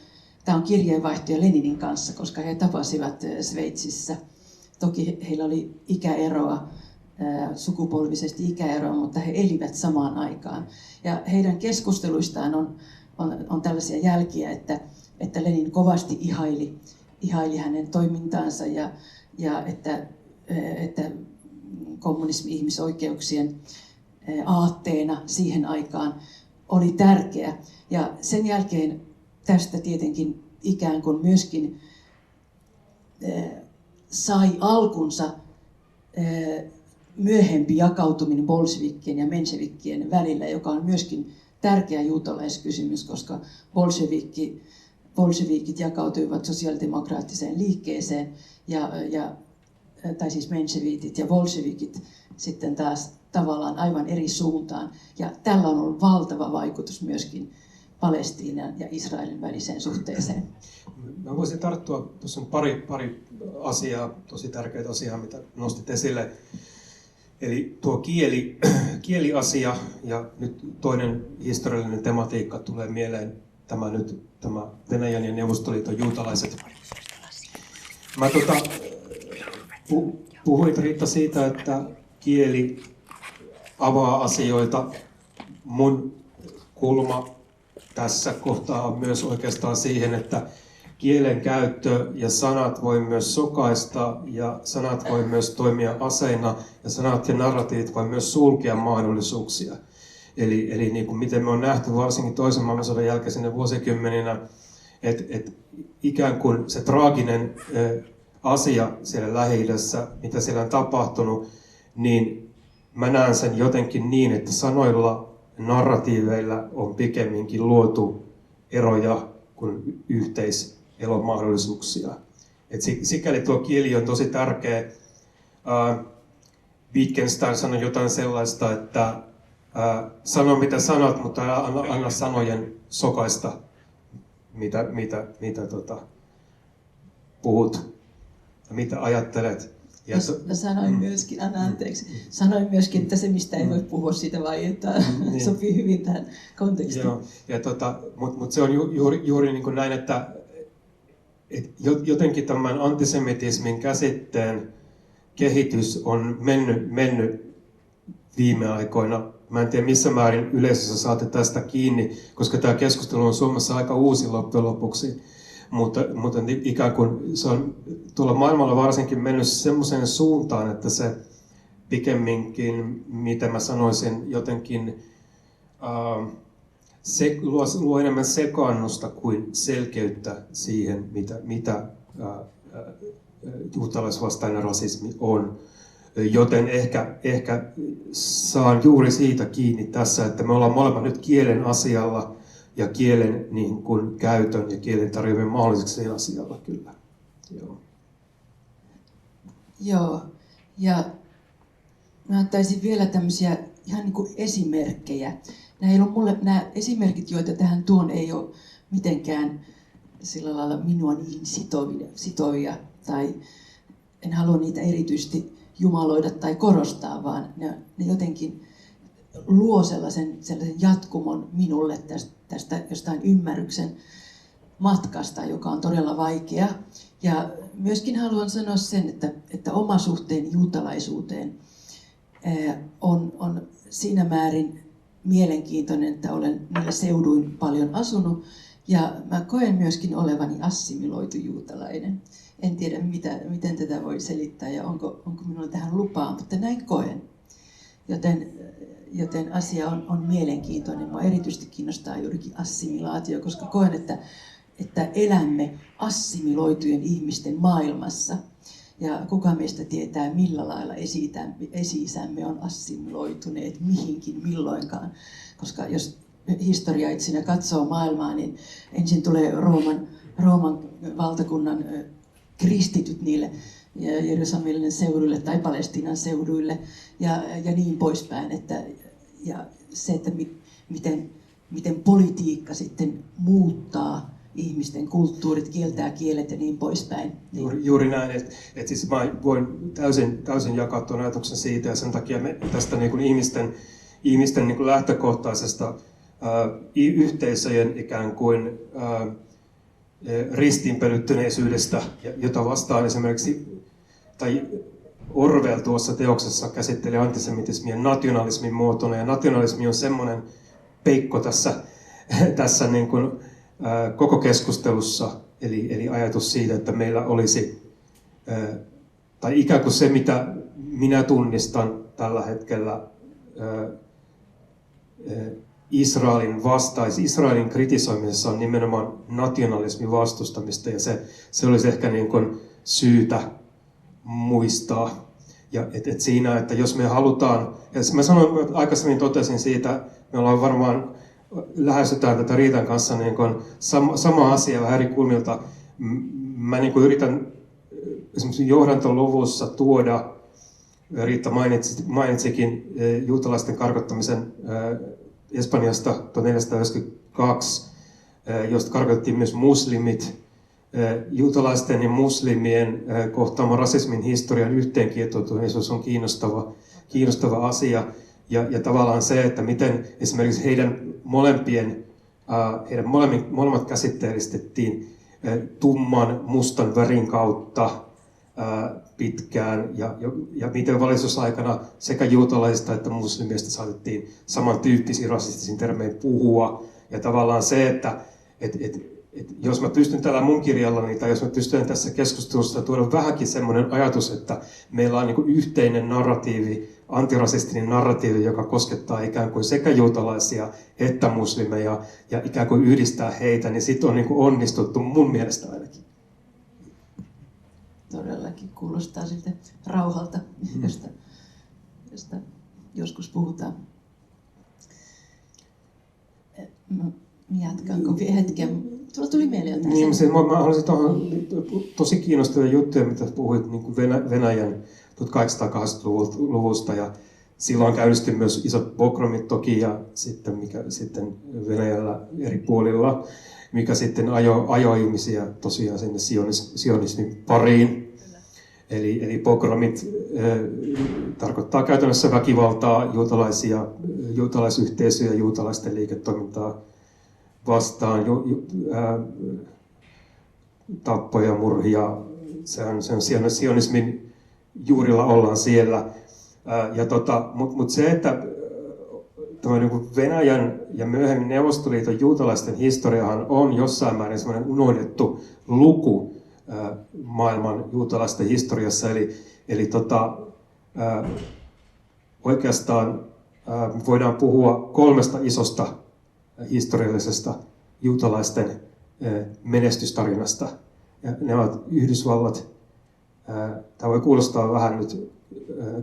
tämä on kirjeenvaihtoja Leninin kanssa, koska he tapasivat Sveitsissä. Toki heillä oli ikäeroa, sukupolvisesti ikäeroa, mutta he elivät samaan aikaan. Ja heidän keskusteluistaan on tällaisia jälkiä, että Lenin kovasti ihaili hänen toimintaansa ja että kommunismi ihmisoikeuksien aatteena siihen aikaan oli tärkeä. Ja sen jälkeen tästä tietenkin ikään kuin myöskin sai alkunsa myöhempi jakautuminen bolshevikkien ja menshevikkien välillä, joka on myöskin tärkeä juutalaiskysymys, koska bolshevikit jakautuivat sosiaalidemokraattiseen liikkeeseen, tai siis menshevitit ja bolshevikit sitten taas tavallaan aivan eri suuntaan. Ja tällä on ollut valtava vaikutus myöskin Palestiinan ja Israelin väliseen suhteeseen. Mä voisin tarttua, tuossa on pari asiaa, tosi tärkeitä asiaa, mitä nostit esille. Eli tuo kieliasia ja nyt toinen historiallinen tematiikka tulee mieleen, tämä Venäjän ja Neuvostoliiton juutalaiset. Mä puhuit Riitta siitä, että kieli avaa asioita. Mun kulma tässä kohtaa on myös oikeastaan siihen, että kielen käyttö ja sanat voi myös sokaista ja sanat voi myös toimia aseina ja sanat ja narratiivit voi myös sulkea mahdollisuuksia. Eli niin kuin miten me on nähty varsinkin toisen maailmansodan jälkeisenä vuosikymmeninä, että ikään kuin se traaginen asia siellä Lähi-idässä, mitä siellä on tapahtunut, niin mä näen sen jotenkin niin, että sanoilla narratiiveilla on pikemminkin luotu eroja kuin yhteiselon mahdollisuuksia. Et sikäli tuo kieli on tosi tärkeä. Wittgenstein sanoi jotain sellaista, että sano mitä sanot, mutta älä anna sanojen sokaista, mitä puhut ja mitä ajattelet. Ja sanoin myöskin, sanoin myöskin, että se mistä ei voi puhua siitä vaieta sopii hyvin tähän kontekstiin. Joo, mutta se on juuri niin kuin näin, että jotenkin tämän antisemitismin käsitteen kehitys on mennyt viime aikoina. Mä en tiedä missä määrin yleisössä saatte tästä kiinni, koska tämä keskustelu on Suomessa aika uusi loppujen lopuksi. Mutta ikään kuin se on tuolla maailmalla varsinkin mennyt semmoiseen suuntaan, että se pikemminkin, mitä mä sanoisin, jotenkin luo enemmän sekaannusta kuin selkeyttä siihen, mitä juutalaisvastainen rasismi on. Joten ehkä saan juuri siitä kiinni tässä, että me ollaan molemmat nyt kielen asialla ja kielen niin kuin käytön ja kielen tarjoamien mahdolliseksi asialla kyllä. Joo. Ja mä ottaisin vielä tämmöisiä ihan niin kuin esimerkkejä. Nämä esimerkit, joita tähän tuon, ei ole mitenkään sillä lailla minua niin sitovia tai en halua niitä erityisesti jumaloida tai korostaa, vaan ne jotenkin luo sellaisen jatkumon minulle tästä jostain ymmärryksen matkasta, joka on todella vaikea. Ja myöskin haluan sanoa sen, että oma suhteeni juutalaisuuteen on siinä määrin mielenkiintoinen, että olen niillä seuduin paljon asunut. Ja mä koen myöskin olevani assimiloitu juutalainen. En tiedä, miten tätä voi selittää ja onko minulla tähän lupaa, mutta näin koen. Joten asia on mielenkiintoinen. Minua erityisesti kiinnostaa juurikin assimilaatio, koska koen, että elämme assimiloitujen ihmisten maailmassa. Ja kuka meistä tietää, millä lailla esi-isämme on assimiloituneet mihinkin milloinkaan. Koska jos historiaitsijana katsoo maailmaa, niin ensin tulee Rooman valtakunnan kristityt niille Jerusalemin seuduille tai Palestiinan seuduille ja niin poispäin. Ja se, että miten politiikka sitten muuttaa ihmisten kulttuurit, kieltää kielet ja niin poispäin. Juuri näin, että siis mä voin täysin jakaa tuon ajatuksen siitä ja sen takia me tästä niin kuin ihmisten niin kuin lähtökohtaisesta yhteisöjen ikään kuin ristiinpölyttyneisyydestä, jota vastaan esimerkiksi tai Orwell tuossa teoksessa käsitteli antisemitismia nationalismin muotona, ja nationalismi on semmoinen peikko tässä niin kuin, koko keskustelussa, eli ajatus siitä, että meillä olisi, tai ikään kuin se, mitä minä tunnistan tällä hetkellä Israelin kritisoimisessa on nimenomaan nationalismin vastustamista, ja se olisi ehkä niin kuin syytä muistaa. Ja et siinä, että jos me halutaan, ja mä sanoin, aikaisemmin totesin siitä, me ollaan varmaan lähestytään tätä Riitan kanssa niin kuin sama asia vähän eri kulmilta. Mä niin kuin yritän esimerkiksi johdantoluvussa tuoda, Riitta mainitsikin juutalaisten karkottamisen Espanjasta 1492, josta karkotettiin myös muslimit. Juutalaisten ja muslimien kohtaama rasismin historian yhteenkietoutuneisuus on kiinnostava asia. Ja tavallaan se, että miten esimerkiksi heidän molemmat käsitteellistettiin tumman, mustan värin kautta pitkään, ja miten valistusaikana sekä juutalaisista että muslimista saatettiin samantyyppisiin rasistisiin termein puhua. Ja tavallaan se, että jos mä pystyn tällä mun kirjallani, tai jos mä pystyn tässä keskustelussa tuoda vähänkin semmoinen ajatus, että meillä on niin kuin yhteinen narratiivi, antirasistinen narratiivi, joka koskettaa ikään kuin sekä juutalaisia että muslimeja, ja ikään kuin yhdistää heitä, niin sit on niin kuin onnistuttu mun mielestä ainakin. Todellakin kuulostaa siltä rauhalta, josta joskus puhutaan. Jatkanko hetken? Sulla tuli mieleen jotain. Niin, mä haluaisin tosi kiinnostavia juttuja, mitä puhuit niin kuin Venäjän 1880-luvusta, ja silloin käynnistyi myös isot pogromit toki, ja sitten Venäjällä eri puolilla, mikä sitten ajoi ihmisiä tosiaan sinne sionismin pariin. Eli pogromit tarkoittaa käytännössä väkivaltaa juutalaisyhteisöjä, juutalaisten liiketoimintaa vastaan, tappoja, murhia. Se on sionismin juurilla ollaan siellä. Mutta se, että niin Venäjän ja myöhemmin Neuvostoliiton juutalaisten historiahan on jossain määrin semmoinen unohdettu luku maailman juutalaisten historiassa. Eli oikeastaan voidaan puhua kolmesta isosta historiallisesta juutalaisten menestystarinasta. Ja ne ovat Yhdysvallat. Tämä voi kuulostaa vähän nyt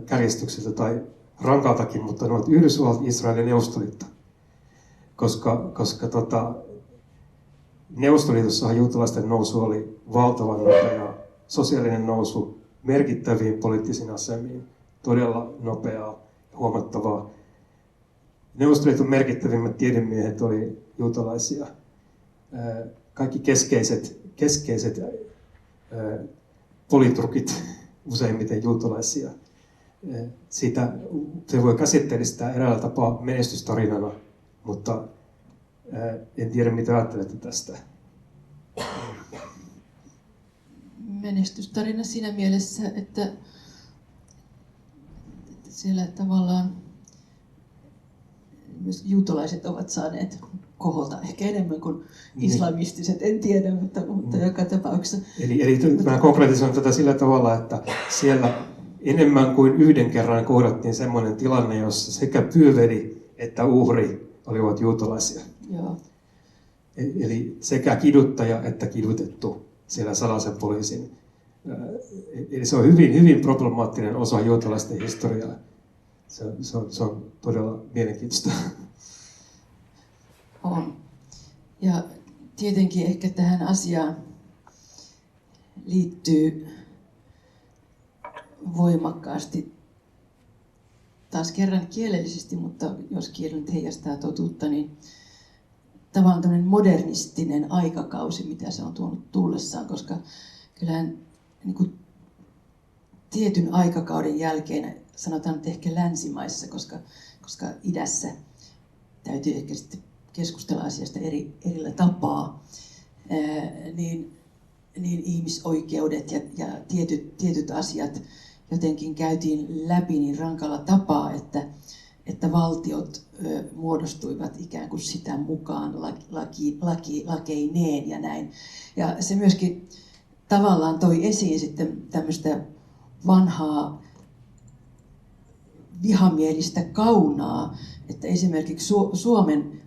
kärjistykseltä tai rankaltakin, mutta ne ovat Yhdysvallat, Israel ja Neuvostoliitto. Koska Neuvostoliitossahan juutalaisten nousu oli valtavan nopea, sosiaalinen nousu merkittäviin poliittisiin asemiin, todella nopeaa ja huomattavaa. Neuvostoliiton merkittävimmät tiedemiehet oli juutalaisia. Kaikki keskeiset politrukit useimmiten juutalaisia. se voi käsitellä sitä eräällä tapaa menestystarinana, mutta en tiedä mitä ajattelette tästä. Menestystarina siinä mielessä, että siellä tavallaan myös juutalaiset ovat saaneet kohota ehkä enemmän kuin islamistiset, en tiedä, mutta joka tapauksessa. Eli mä konkretisoin tätä sillä tavalla, että siellä enemmän kuin yhden kerran kohdattiin semmoinen tilanne, jossa sekä pyöveli että uhri olivat juutalaisia. Joo. Eli sekä kiduttaja että kidutettu siellä salaisen poliisin. Eli se on hyvin, hyvin problemaattinen osa juutalaisten historiaa. Se on todella mielenkiintoista. On. Ja tietenkin ehkä tähän asiaan liittyy voimakkaasti taas kerran kielellisesti, mutta jos kieli nyt heijastaa totuutta, niin tavallaan tämmöinen modernistinen aikakausi, mitä se on tuonut tullessaan, koska kyllähän niin kuin tietyn aikakauden jälkeen, sanotaan nyt ehkä länsimaissa, koska idässä täytyy ehkä sitten keskustella asiasta erillä tapaa, niin ihmisoikeudet ja tietyt asiat jotenkin käytiin läpi niin rankalla tapaa, että valtiot muodostuivat ikään kuin sitä mukaan lakeineen ja näin. Ja se myöskin tavallaan toi esiin sitten tämmöistä vanhaa vihamielistä kaunaa, että esimerkiksi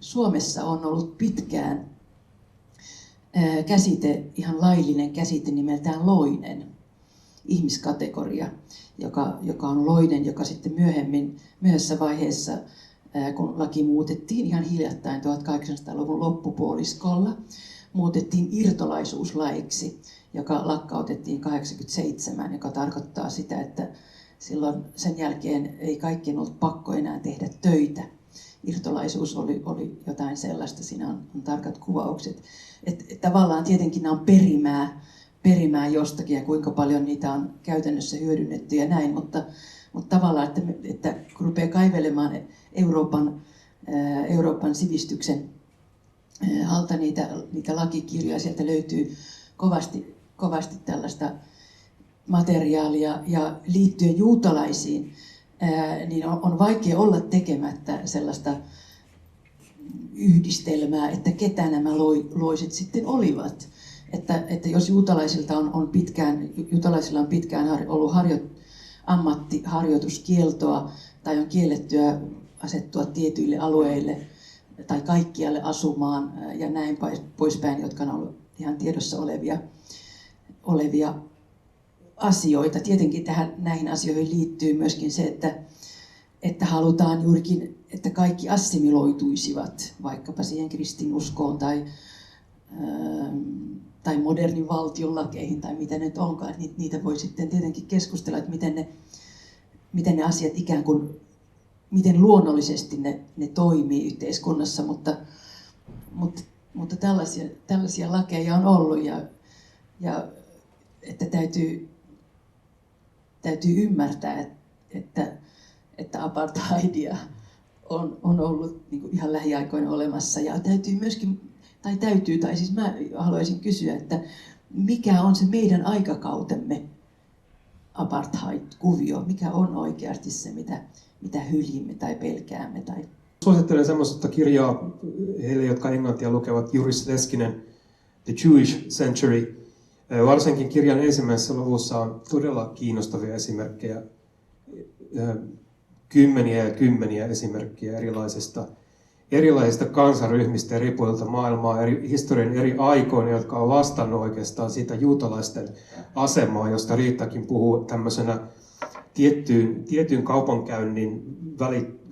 Suomessa on ollut pitkään käsite, ihan laillinen käsite nimeltään loinen, ihmiskategoria, joka on loinen, joka sitten myöhässä vaiheessa, kun laki muutettiin ihan hiljattain 1800-luvun loppupuoliskolla, muutettiin irtolaisuuslaiksi, joka lakkautettiin 87, joka tarkoittaa sitä, että silloin sen jälkeen ei kaikkien ollut pakko enää tehdä töitä. Irtolaisuus oli jotain sellaista, siinä on tarkat kuvaukset. Että tavallaan tietenkin nämä on perimää jostakin ja kuinka paljon niitä on käytännössä hyödynnetty ja näin, mutta tavallaan, että kun rupeaa kaivelemaan Euroopan sivistyksen alta niitä lakikirjoja, sieltä löytyy kovasti tällaista materiaalia ja liittyen juutalaisiin, niin on vaikea olla tekemättä sellaista yhdistelmää, että ketä nämä loiset sitten olivat. Että jos juutalaisilla on pitkään ollut ammattiharjoituskieltoa tai on kiellettyä asettua tietyille alueille tai kaikkialle asumaan ja näin poispäin, jotka on ollut ihan tiedossa olevia asioita. Tietenkin näihin asioihin liittyy myöskin se, että halutaan juurikin, että kaikki assimiloituisivat vaikkapa siihen kristinuskoon tai modernin valtion lakeihin tai mitä ne onkaan. Niitä voi sitten tietenkin keskustella, että miten ne asiat ikään kuin, miten luonnollisesti ne toimii yhteiskunnassa, mutta tällaisia lakeja on ollut ja että täytyy ymmärtää, että apartheidia on ollut niin kuin ihan lähiaikoina olemassa ja siis mä haluaisin kysyä, että mikä on se meidän aikakautemme apartheid-kuvio, mikä on oikeasti se, mitä hyljimme tai pelkäämme. Suosittelen semmoista kirjaa heille, jotka englantia lukevat, Juris Leskinen, The Jewish Century. Varsinkin kirjan ensimmäisessä luvussa on todella kiinnostavia esimerkkejä, kymmeniä esimerkkejä erilaisista kansaryhmistä eri puolilta maailmaa, historian eri aikoina, jotka on vastannut oikeastaan siitä juutalaisten asemaa, josta Riittakin puhuu tämmöisenä tiettyyn kaupankäynnin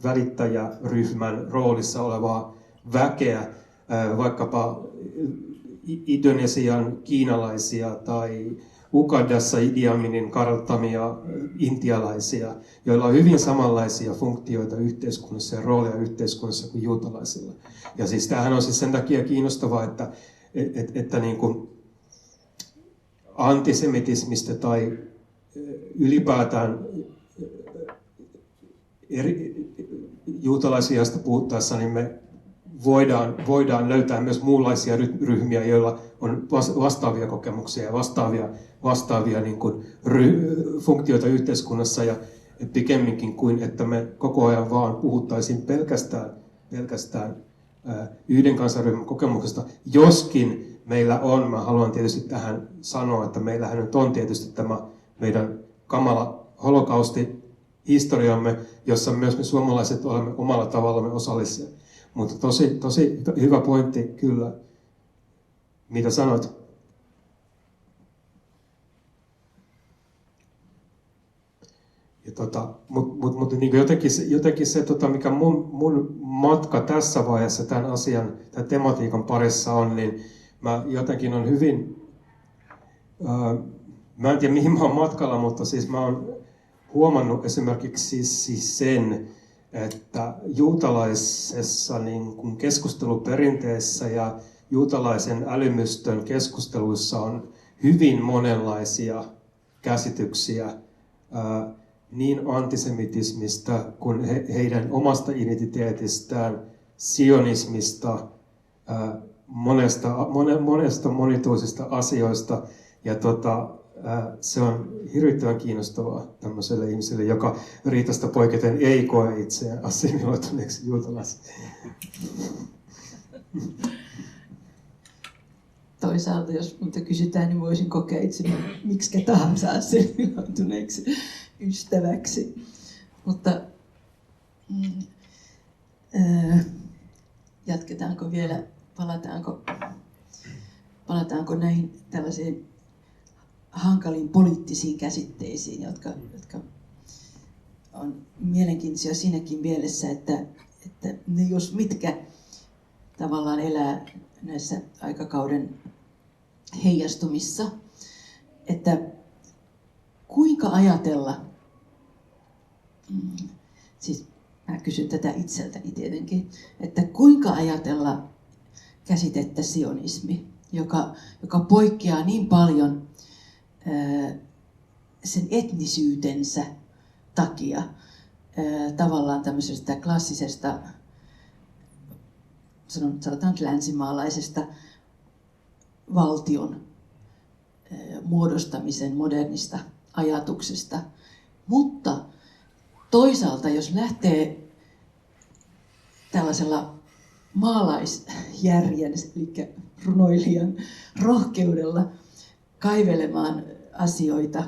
välittäjäryhmän roolissa olevaa väkeä, vaikkapa Indonesian kiinalaisia tai Ugandassa Idi Aminin karttamia intialaisia, joilla on hyvin samanlaisia funktioita yhteiskunnassa ja rooleja yhteiskunnassa kuin juutalaisilla. Ja siis tämähän on siis sen takia kiinnostavaa, että niin kuin antisemitismistä tai ylipäätään juutalaisviasta puhuttaessa, niin me voidaan löytää myös muunlaisia ryhmiä, joilla on vastaavia kokemuksia ja vastaavia niin kuin funktioita yhteiskunnassa, ja pikemminkin kuin että me koko ajan vaan puhuttaisiin pelkästään yhden kansanryhmän kokemuksesta, joskin meillä on, mä haluan tietysti tähän sanoa, että meillähän nyt on tietysti tämä meidän kamala holokausti-historiamme, jossa myös me suomalaiset olemme omalla tavallamme osallisia. Mutta tosi hyvä pointti kyllä, mitä sanoit. Mutta niin jotenkin se, mikä mun matka tässä vaiheessa tämän tematiikan parissa on, niin mä jotenkin on hyvin, mä en tiedä mihin mä oon matkalla, mutta siis mä oon huomannut esimerkiksi siis sen, että juutalaisessa niin kuin keskusteluperinteessä ja juutalaisen älymystön keskusteluissa on hyvin monenlaisia käsityksiä niin antisemitismistä kuin heidän omasta identiteetistään, sionismista, monesta monituisista asioista. Ja se on hirvittävän kiinnostavaa tämmöiselle ihmiselle, joka Riitasta poiketen ei koe itseään assimiloituneeksi juutalaiseksi. Toisaalta, jos minulta kysytään, niin voisin kokea itseni miksikä tahansa assimiloituneeksi ystäväksi. Mutta jatketaanko vielä, palataanko näihin tällaisiin hankaliin poliittisiin käsitteisiin, jotka on mielenkiintoisia siinäkin mielessä, että ne jos mitkä tavallaan elää näissä aikakauden heijastumissa, että kuinka ajatella, siis mä kysyn tätä itseltäni tietenkin, että kuinka ajatella käsitettä sionismi, joka poikkeaa niin paljon sen etnisyytensä takia tavallaan tämmöisestä klassisesta, sanotaan länsimaalaisesta valtion muodostamisen modernista ajatuksesta. Mutta toisaalta, jos lähtee tällaisella maalaisjärjen, eli runoilijan rohkeudella kaivelemaan asioita,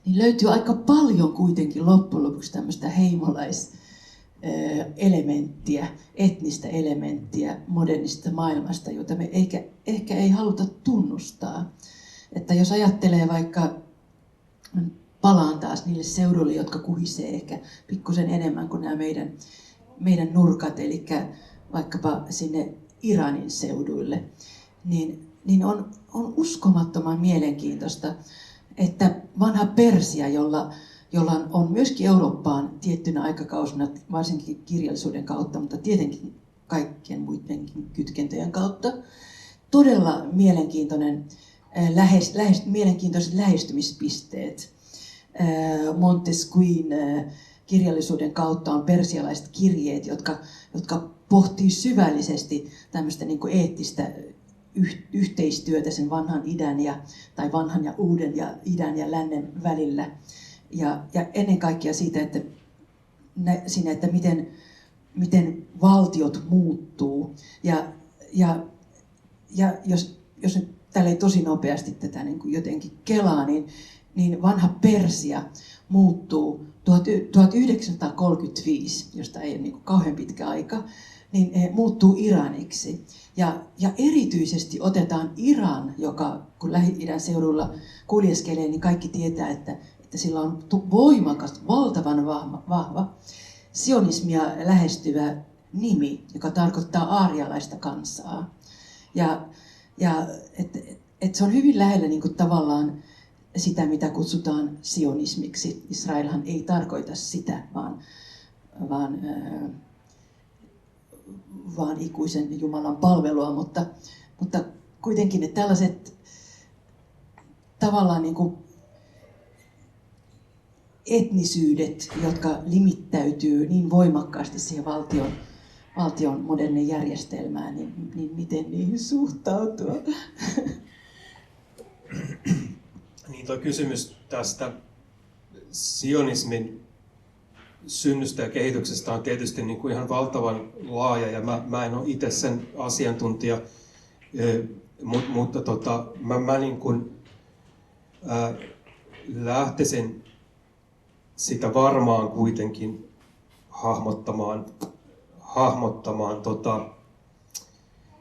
niin löytyy aika paljon kuitenkin loppujen lopuksi tämmöistä heimolaiselementtiä, etnistä elementtiä modernista maailmasta, jota me ehkä ei haluta tunnustaa. Että jos ajattelee vaikka, palaan taas niille seuduille, jotka kuhisee ehkä pikkusen enemmän kuin nämä meidän nurkat, eli vaikkapa sinne Iranin seuduille, niin on uskomattoman mielenkiintoista, että vanha Persia, jolla on myöskin Eurooppaan tiettynä aikakausina, varsinkin kirjallisuuden kautta, mutta tietenkin kaikkien muidenkin kytkentöjen kautta, todella mielenkiintoiset lähestymispisteet. Montesquieun kirjallisuuden kautta on persialaiset kirjeet, jotka pohtii syvällisesti tämmöistä niin kuin eettistä yhteistyötä sen vanhan vanhan ja uuden ja idän ja lännen välillä. Ja ennen kaikkea siitä, että miten valtiot muuttuu. Ja jos nyt tälleen tosi nopeasti tätä niin kuin jotenkin kelaa, niin vanha Persia muuttuu 1935, josta ei ole niin kuin kauhean pitkä aika, niin muuttuu Iraniksi. Ja erityisesti otetaan Iran, joka kun Lähi-idän seudulla kuljeskelee, niin kaikki tietää, että sillä on voimakas, valtavan vahva sionismia lähestyvä nimi, joka tarkoittaa aarialaista kansaa. Ja että se on hyvin lähellä niin kuin tavallaan sitä, mitä kutsutaan sionismiksi. Israelhan ei tarkoita sitä, vaan ikuisen Jumalan palvelua, mutta kuitenkin että tällaiset tavallaan niin kuin etnisyydet, jotka limittäytyy niin voimakkaasti siihen valtion modernin järjestelmään, niin miten niihin suhtautua? Niin tuo kysymys tästä sionismin synnystä ja kehityksestä on tietysti niin kuin ihan valtavan laaja, ja mä en ole itse sen asiantuntija, mutta mä niin kuin, lähtisin sitä varmaan kuitenkin hahmottamaan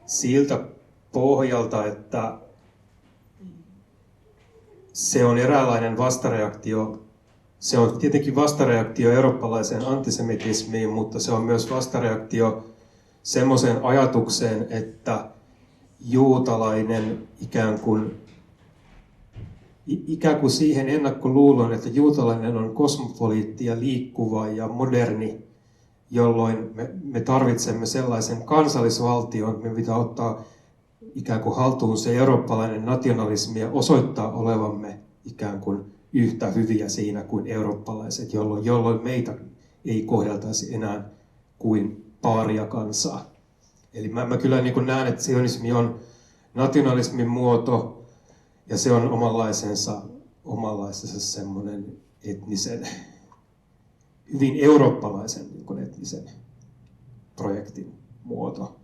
siltä pohjalta, että se on eräänlainen vastareaktio. Se on tietenkin vastareaktio eurooppalaiseen antisemitismiin, mutta se on myös vastareaktio semmoiseen ajatukseen, että juutalainen ikään kuin siihen ennakkoluuloon, että juutalainen on kosmopoliitti ja liikkuva ja moderni, jolloin me tarvitsemme sellaisen kansallisvaltion, me pitää ottaa ikään kuin haltuun se eurooppalainen nationalismi ja osoittaa olevamme ikään kuin yhtä hyviä siinä kuin eurooppalaiset, jolloin meitä ei kohdeltaisi enää kuin paaria kansaa. Eli mä kyllä niin kuin näen, että sionismi on nationalismin muoto, ja se on omanlaisensa semmoinen etnisen, hyvin eurooppalaisen niin kuin etnisen projektin muoto.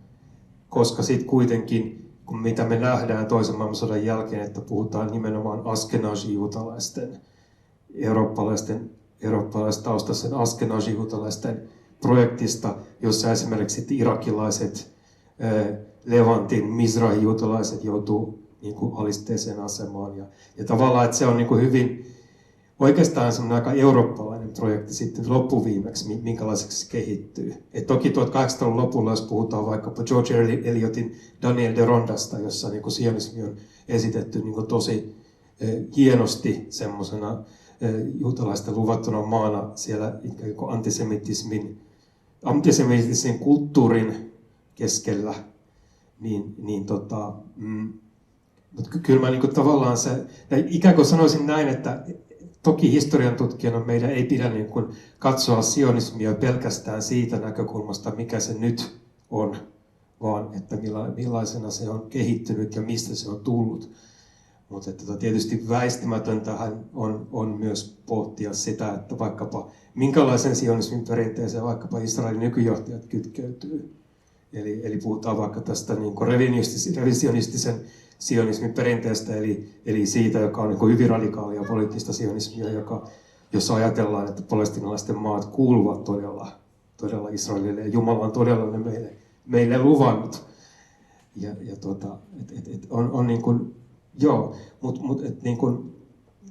Koska sitten kuitenkin, kun mitä me nähdään toisen maailmansodan jälkeen, että puhutaan nimenomaan askenazi-juutalaisten, eurooppalaistaustaisen askenazi-juutalaisten projektista, jossa esimerkiksi irakilaiset, Levantin, Mizrahi-juutalaiset joutuu niin kuin alisteiseen asemaan. Ja tavallaan, että se on niin kuin hyvin, oikeastaan semmoinen aika eurooppalainen projekti sitten loppuviimeksi, minkälaiseksi se kehittyy. Et toki 1800-luvun lopulla, jos puhutaan vaikkapa George Eliotin Daniel de Rondasta, jossa niin kuin sionismi on esitetty niin kuin tosi hienosti semmoisena juutalaisten luvattuna maana siellä ikään kuin antisemitisen kulttuurin keskellä, mutta kyllä mä niin kuin tavallaan ikään kuin sanoisin näin, että toki historian tutkijana meidän ei pidä niin kuin katsoa sionismia pelkästään siitä näkökulmasta, mikä se nyt on, vaan että millaisena se on kehittynyt ja mistä se on tullut. Mutta tietysti väistämätöntähän on myös pohtia sitä, että vaikkapa minkälaisen sionismin perinteeseen vaikkapa Israelin nykyjohtajat kytkeytyy. Eli puhutaan vaikka tästä niin kuin revisionistisen sionismin perinteestä, eli siitä, joka on niin kuin hyvin radikaalia poliittista sionismia, jossa ajatellaan, että palestiinalaisten maat kuuluvat todella Israelille ja Jumala on todella ne meille luvannut. On niin kuin, joo, mutta niin kuin,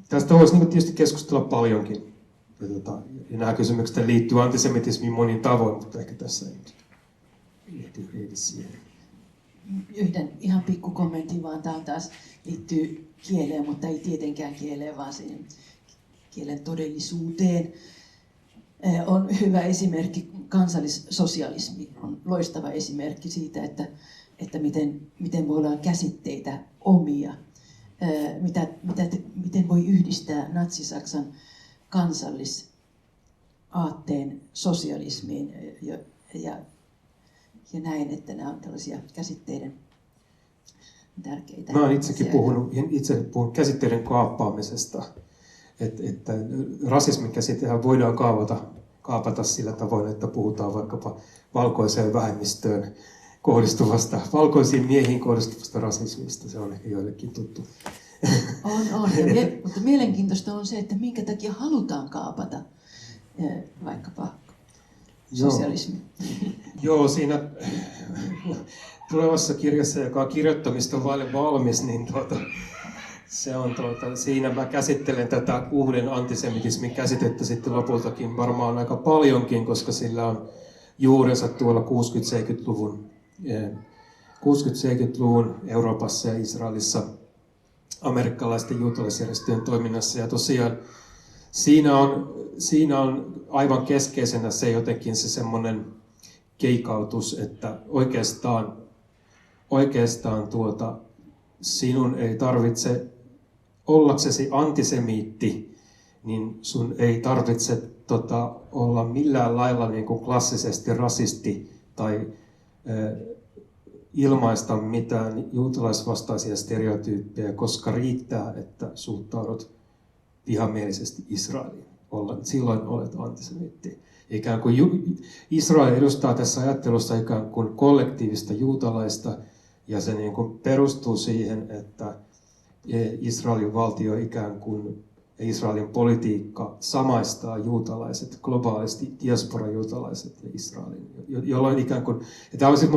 tästä voisi niin kuin tietysti keskustella paljonkin. Ja nämä kysymykset liittyy antisemitismiin monin tavoin, mutta ehkä tässä ei ehdi siihen. Yhden ihan pikku kommentin vaan, tämä taas liittyy kieleen, mutta ei tietenkään kieleen, vaan siihen kielen todellisuuteen. On hyvä esimerkki, kansallissosialismi on loistava esimerkki siitä, että miten voidaan käsitteitä omia, miten voi yhdistää natsi-Saksan kansallisaatteen sosialismiin ja näin, että nämä on tällaisia käsitteiden tärkeitä. Mä oon itsekin puhunut käsitteiden kaappaamisesta, että rasismin käsitehän voidaan kaapata sillä tavoin, että puhutaan vaikkapa valkoiseen vähemmistöön valkoisiin miehiin kohdistuvasta rasismista. Se on ehkä joillekin tuttu. On. Mutta mielenkiintoista on se, että minkä takia halutaan kaapata vaikkapa sosialismi. Joo, siinä tulevassa kirjassa, joka on kirjoittamista vaille valmis, niin siinä mä käsittelen tätä uuden antisemitismin käsitettä sitten lopultakin varmaan aika paljonkin, koska sillä on juurensa tuolla 60-70-luvun Euroopassa ja Israelissa amerikkalaisten juutalaisjärjestöjen toiminnassa. Ja tosiaan siinä on aivan keskeisenä se jotenkin se semmoinen keikautus, että oikeastaan sinun ei tarvitse ollaksesi antisemiitti, niin sun ei tarvitse olla millään lailla niin kuin klassisesti rasisti tai ilmaista mitään juutalaisvastaisia stereotyyppejä, koska riittää, että suhtaudut vihamielisesti Israeliin. Silloin olet antisemitti. Ikään kuin Israel edustaa tässä ajattelussa ikään kuin kollektiivista juutalaista, ja se niin kuin perustuu siihen, että Israelin valtio ikään kuin Israelin politiikka samaistaa juutalaiset globaalisti, diaspora-juutalaiset ja Israelin, jolloin ikään kuin, ja tämä on siis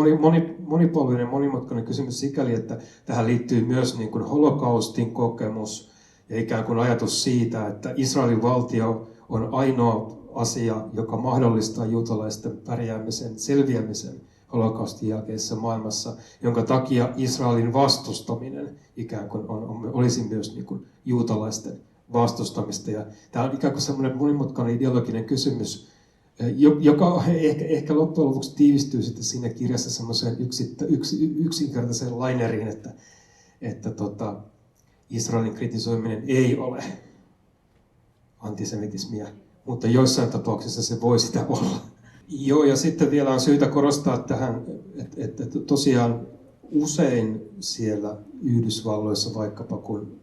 monipolvinen, monimutkainen kysymys sikäli, että tähän liittyy myös niin kuin holokaustin kokemus ja ikään kuin ajatus siitä, että Israelin valtio on ainoa asia, joka mahdollistaa juutalaisten pärjäämisen, selviämisen holokaustin jälkeisessä maailmassa, jonka takia Israelin vastustaminen ikään kuin olisi myös niin kuin juutalaisten vastustamista. Ja tämä on ikään kuin semmoinen monimutkainen ideologinen kysymys, joka ehkä loppujen lopuksi tiivistyy sitten siinä kirjassa semmoiseen yksinkertaiseen laineriin, että Israelin kritisoiminen ei ole antisemitismiä, mutta joissain tapauksissa se voi sitä olla. Joo, ja sitten vielä on syytä korostaa tähän, että tosiaan usein siellä Yhdysvalloissa vaikkapa kun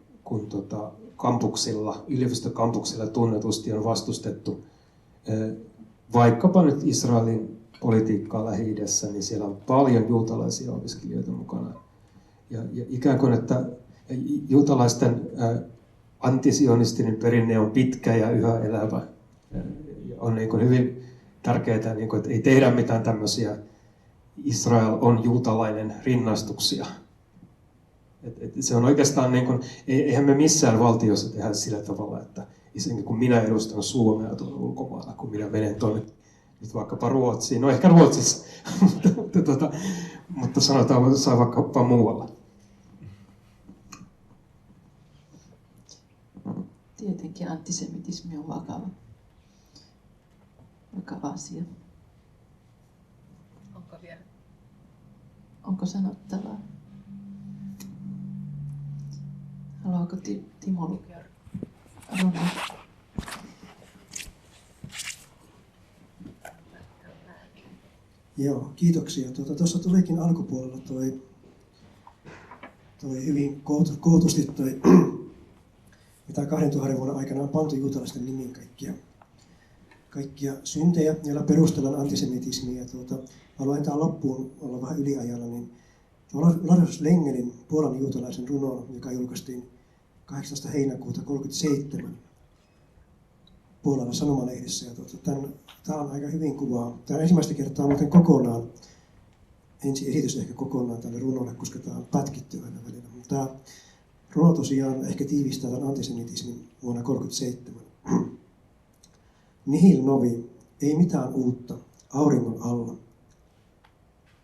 kampuksilla, yliopistokampuksilla tunnetusti on vastustettu vaikkapa nyt Israelin politiikkaa Lähi-idässä, niin siellä on paljon juutalaisia opiskelijoita mukana. Ja ikään kuin, että juutalaisten antisionistinen perinne on pitkä ja yhä elävä. On niin kuin hyvin tärkeää, niin kuin, että ei tehdä mitään tämmöisiä Israel on juutalainen rinnastuksia. Se on oikeastaan, niin kuin, eihän me missään valtiossa tehdä sillä tavalla, että kun minä edustan Suomea tuolla ulkomailla, kun minä menen tuonne nyt vaikkapa Ruotsiin, no ehkä Ruotsissa, mutta sanotaan vaikkapa muualla. Tietenkin antisemitismi on vakava asia. Onko sanottavaa? Haluaako Timo lukea runon? Joo, kiitoksia. Tuossa tulikin alkupuolella toi hyvin kootusti mitä 2000 vuoden aikana on pantu juutalaisten nimiin kaikkia syntejä, joilla perustellaan antisemitismiä. Haluan tähän loppuun olla vähän yliajalla, niin Lars Lengelin Puolan juutalaisen runon, joka julkaistiin 18. heinäkuuta 1937 Puolalla Sanomalehdessä. Tämä on aika hyvin kuvaa. Tämä on ensimmäistä kertaa muuten kokonaan, ensi esitys ehkä kokonaan tälle runolle, koska tämä on pätkitty aina välillä. Tämä runo tosiaan ehkä tiivistää tämän antisemitismin vuonna 1937. Nihil novi, ei mitään uutta, auringon alla.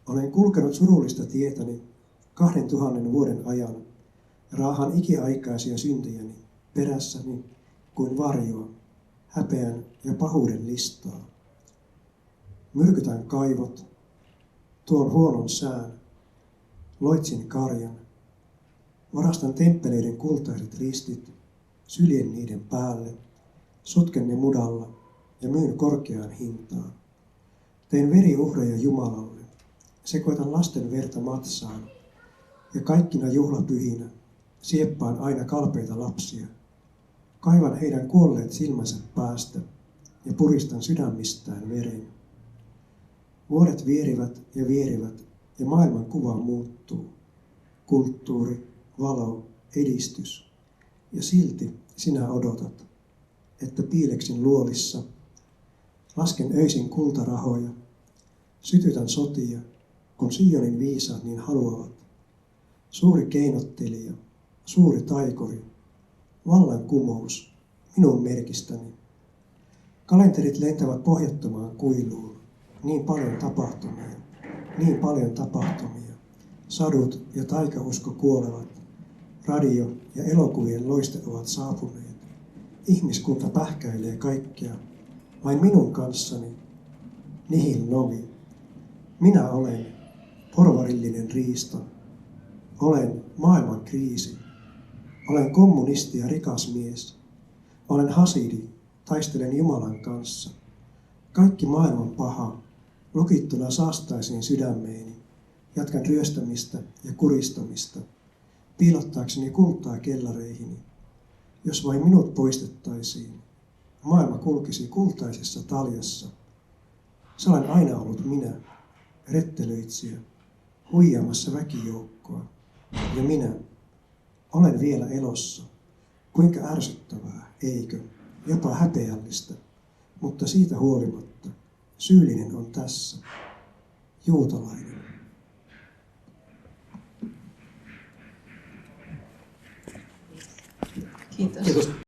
Olen kulkenut surullista tietäni 2000 vuoden ajan, raahan ikiaikaisia syntejäni perässäni kuin varjoa, häpeän ja pahuuden listaa. Myrkytän kaivot, tuon huonon sään, loitsin karjan, varastan temppeleiden kultaiset ristit, syljen niiden päälle, sotken ne mudalla ja myyn korkeaan hintaan. Teen veriuhreja Jumalalle, sekoitan lasten verta matsaan ja kaikkina juhlapyhinä sieppaan aina kalpeita lapsia. Kaivan heidän kuolleet silmänsä päästä ja puristan sydämistään veren. Vuodet vierivät ja maailman kuva muuttuu. Kulttuuri, valo, edistys. Ja silti sinä odotat, että piileksin luolissa, lasken öisin kultarahoja, sytytän sotia, kun Sionin viisaat niin haluavat. Suuri keinottelija, suuri taikuri, vallankumous, minun merkistäni. Kalenterit lentävät pohjattomaan kuiluun, niin paljon tapahtumia. Sadut ja taikausko kuolevat, radio ja elokuvien loiste ovat saapuneet. Ihmiskunta pähkäilee kaikkea, vain minun kanssani, nihil novi. Minä olen porvarillinen riista, olen maailman kriisi, olen kommunisti ja rikas mies, Olen hasidi, taistelen Jumalan kanssa. Kaikki maailman paha, lukittuna saastaisiin sydämeeni. Jatkan ryöstämistä ja kuristamista, piilottaakseni kultaa kellareihini. Jos vain minut poistettaisiin, maailma kulkisi kultaisessa taljassa. Se olen aina ollut minä, rettelöitsijä, huijaamassa väkijoukkoa. Ja minä olen vielä elossa. Kuinka ärsyttävää, eikö? Jopa häpeällistä. Mutta siitä huolimatta syyllinen on tässä, juutalainen. Kiitos. Kiitos.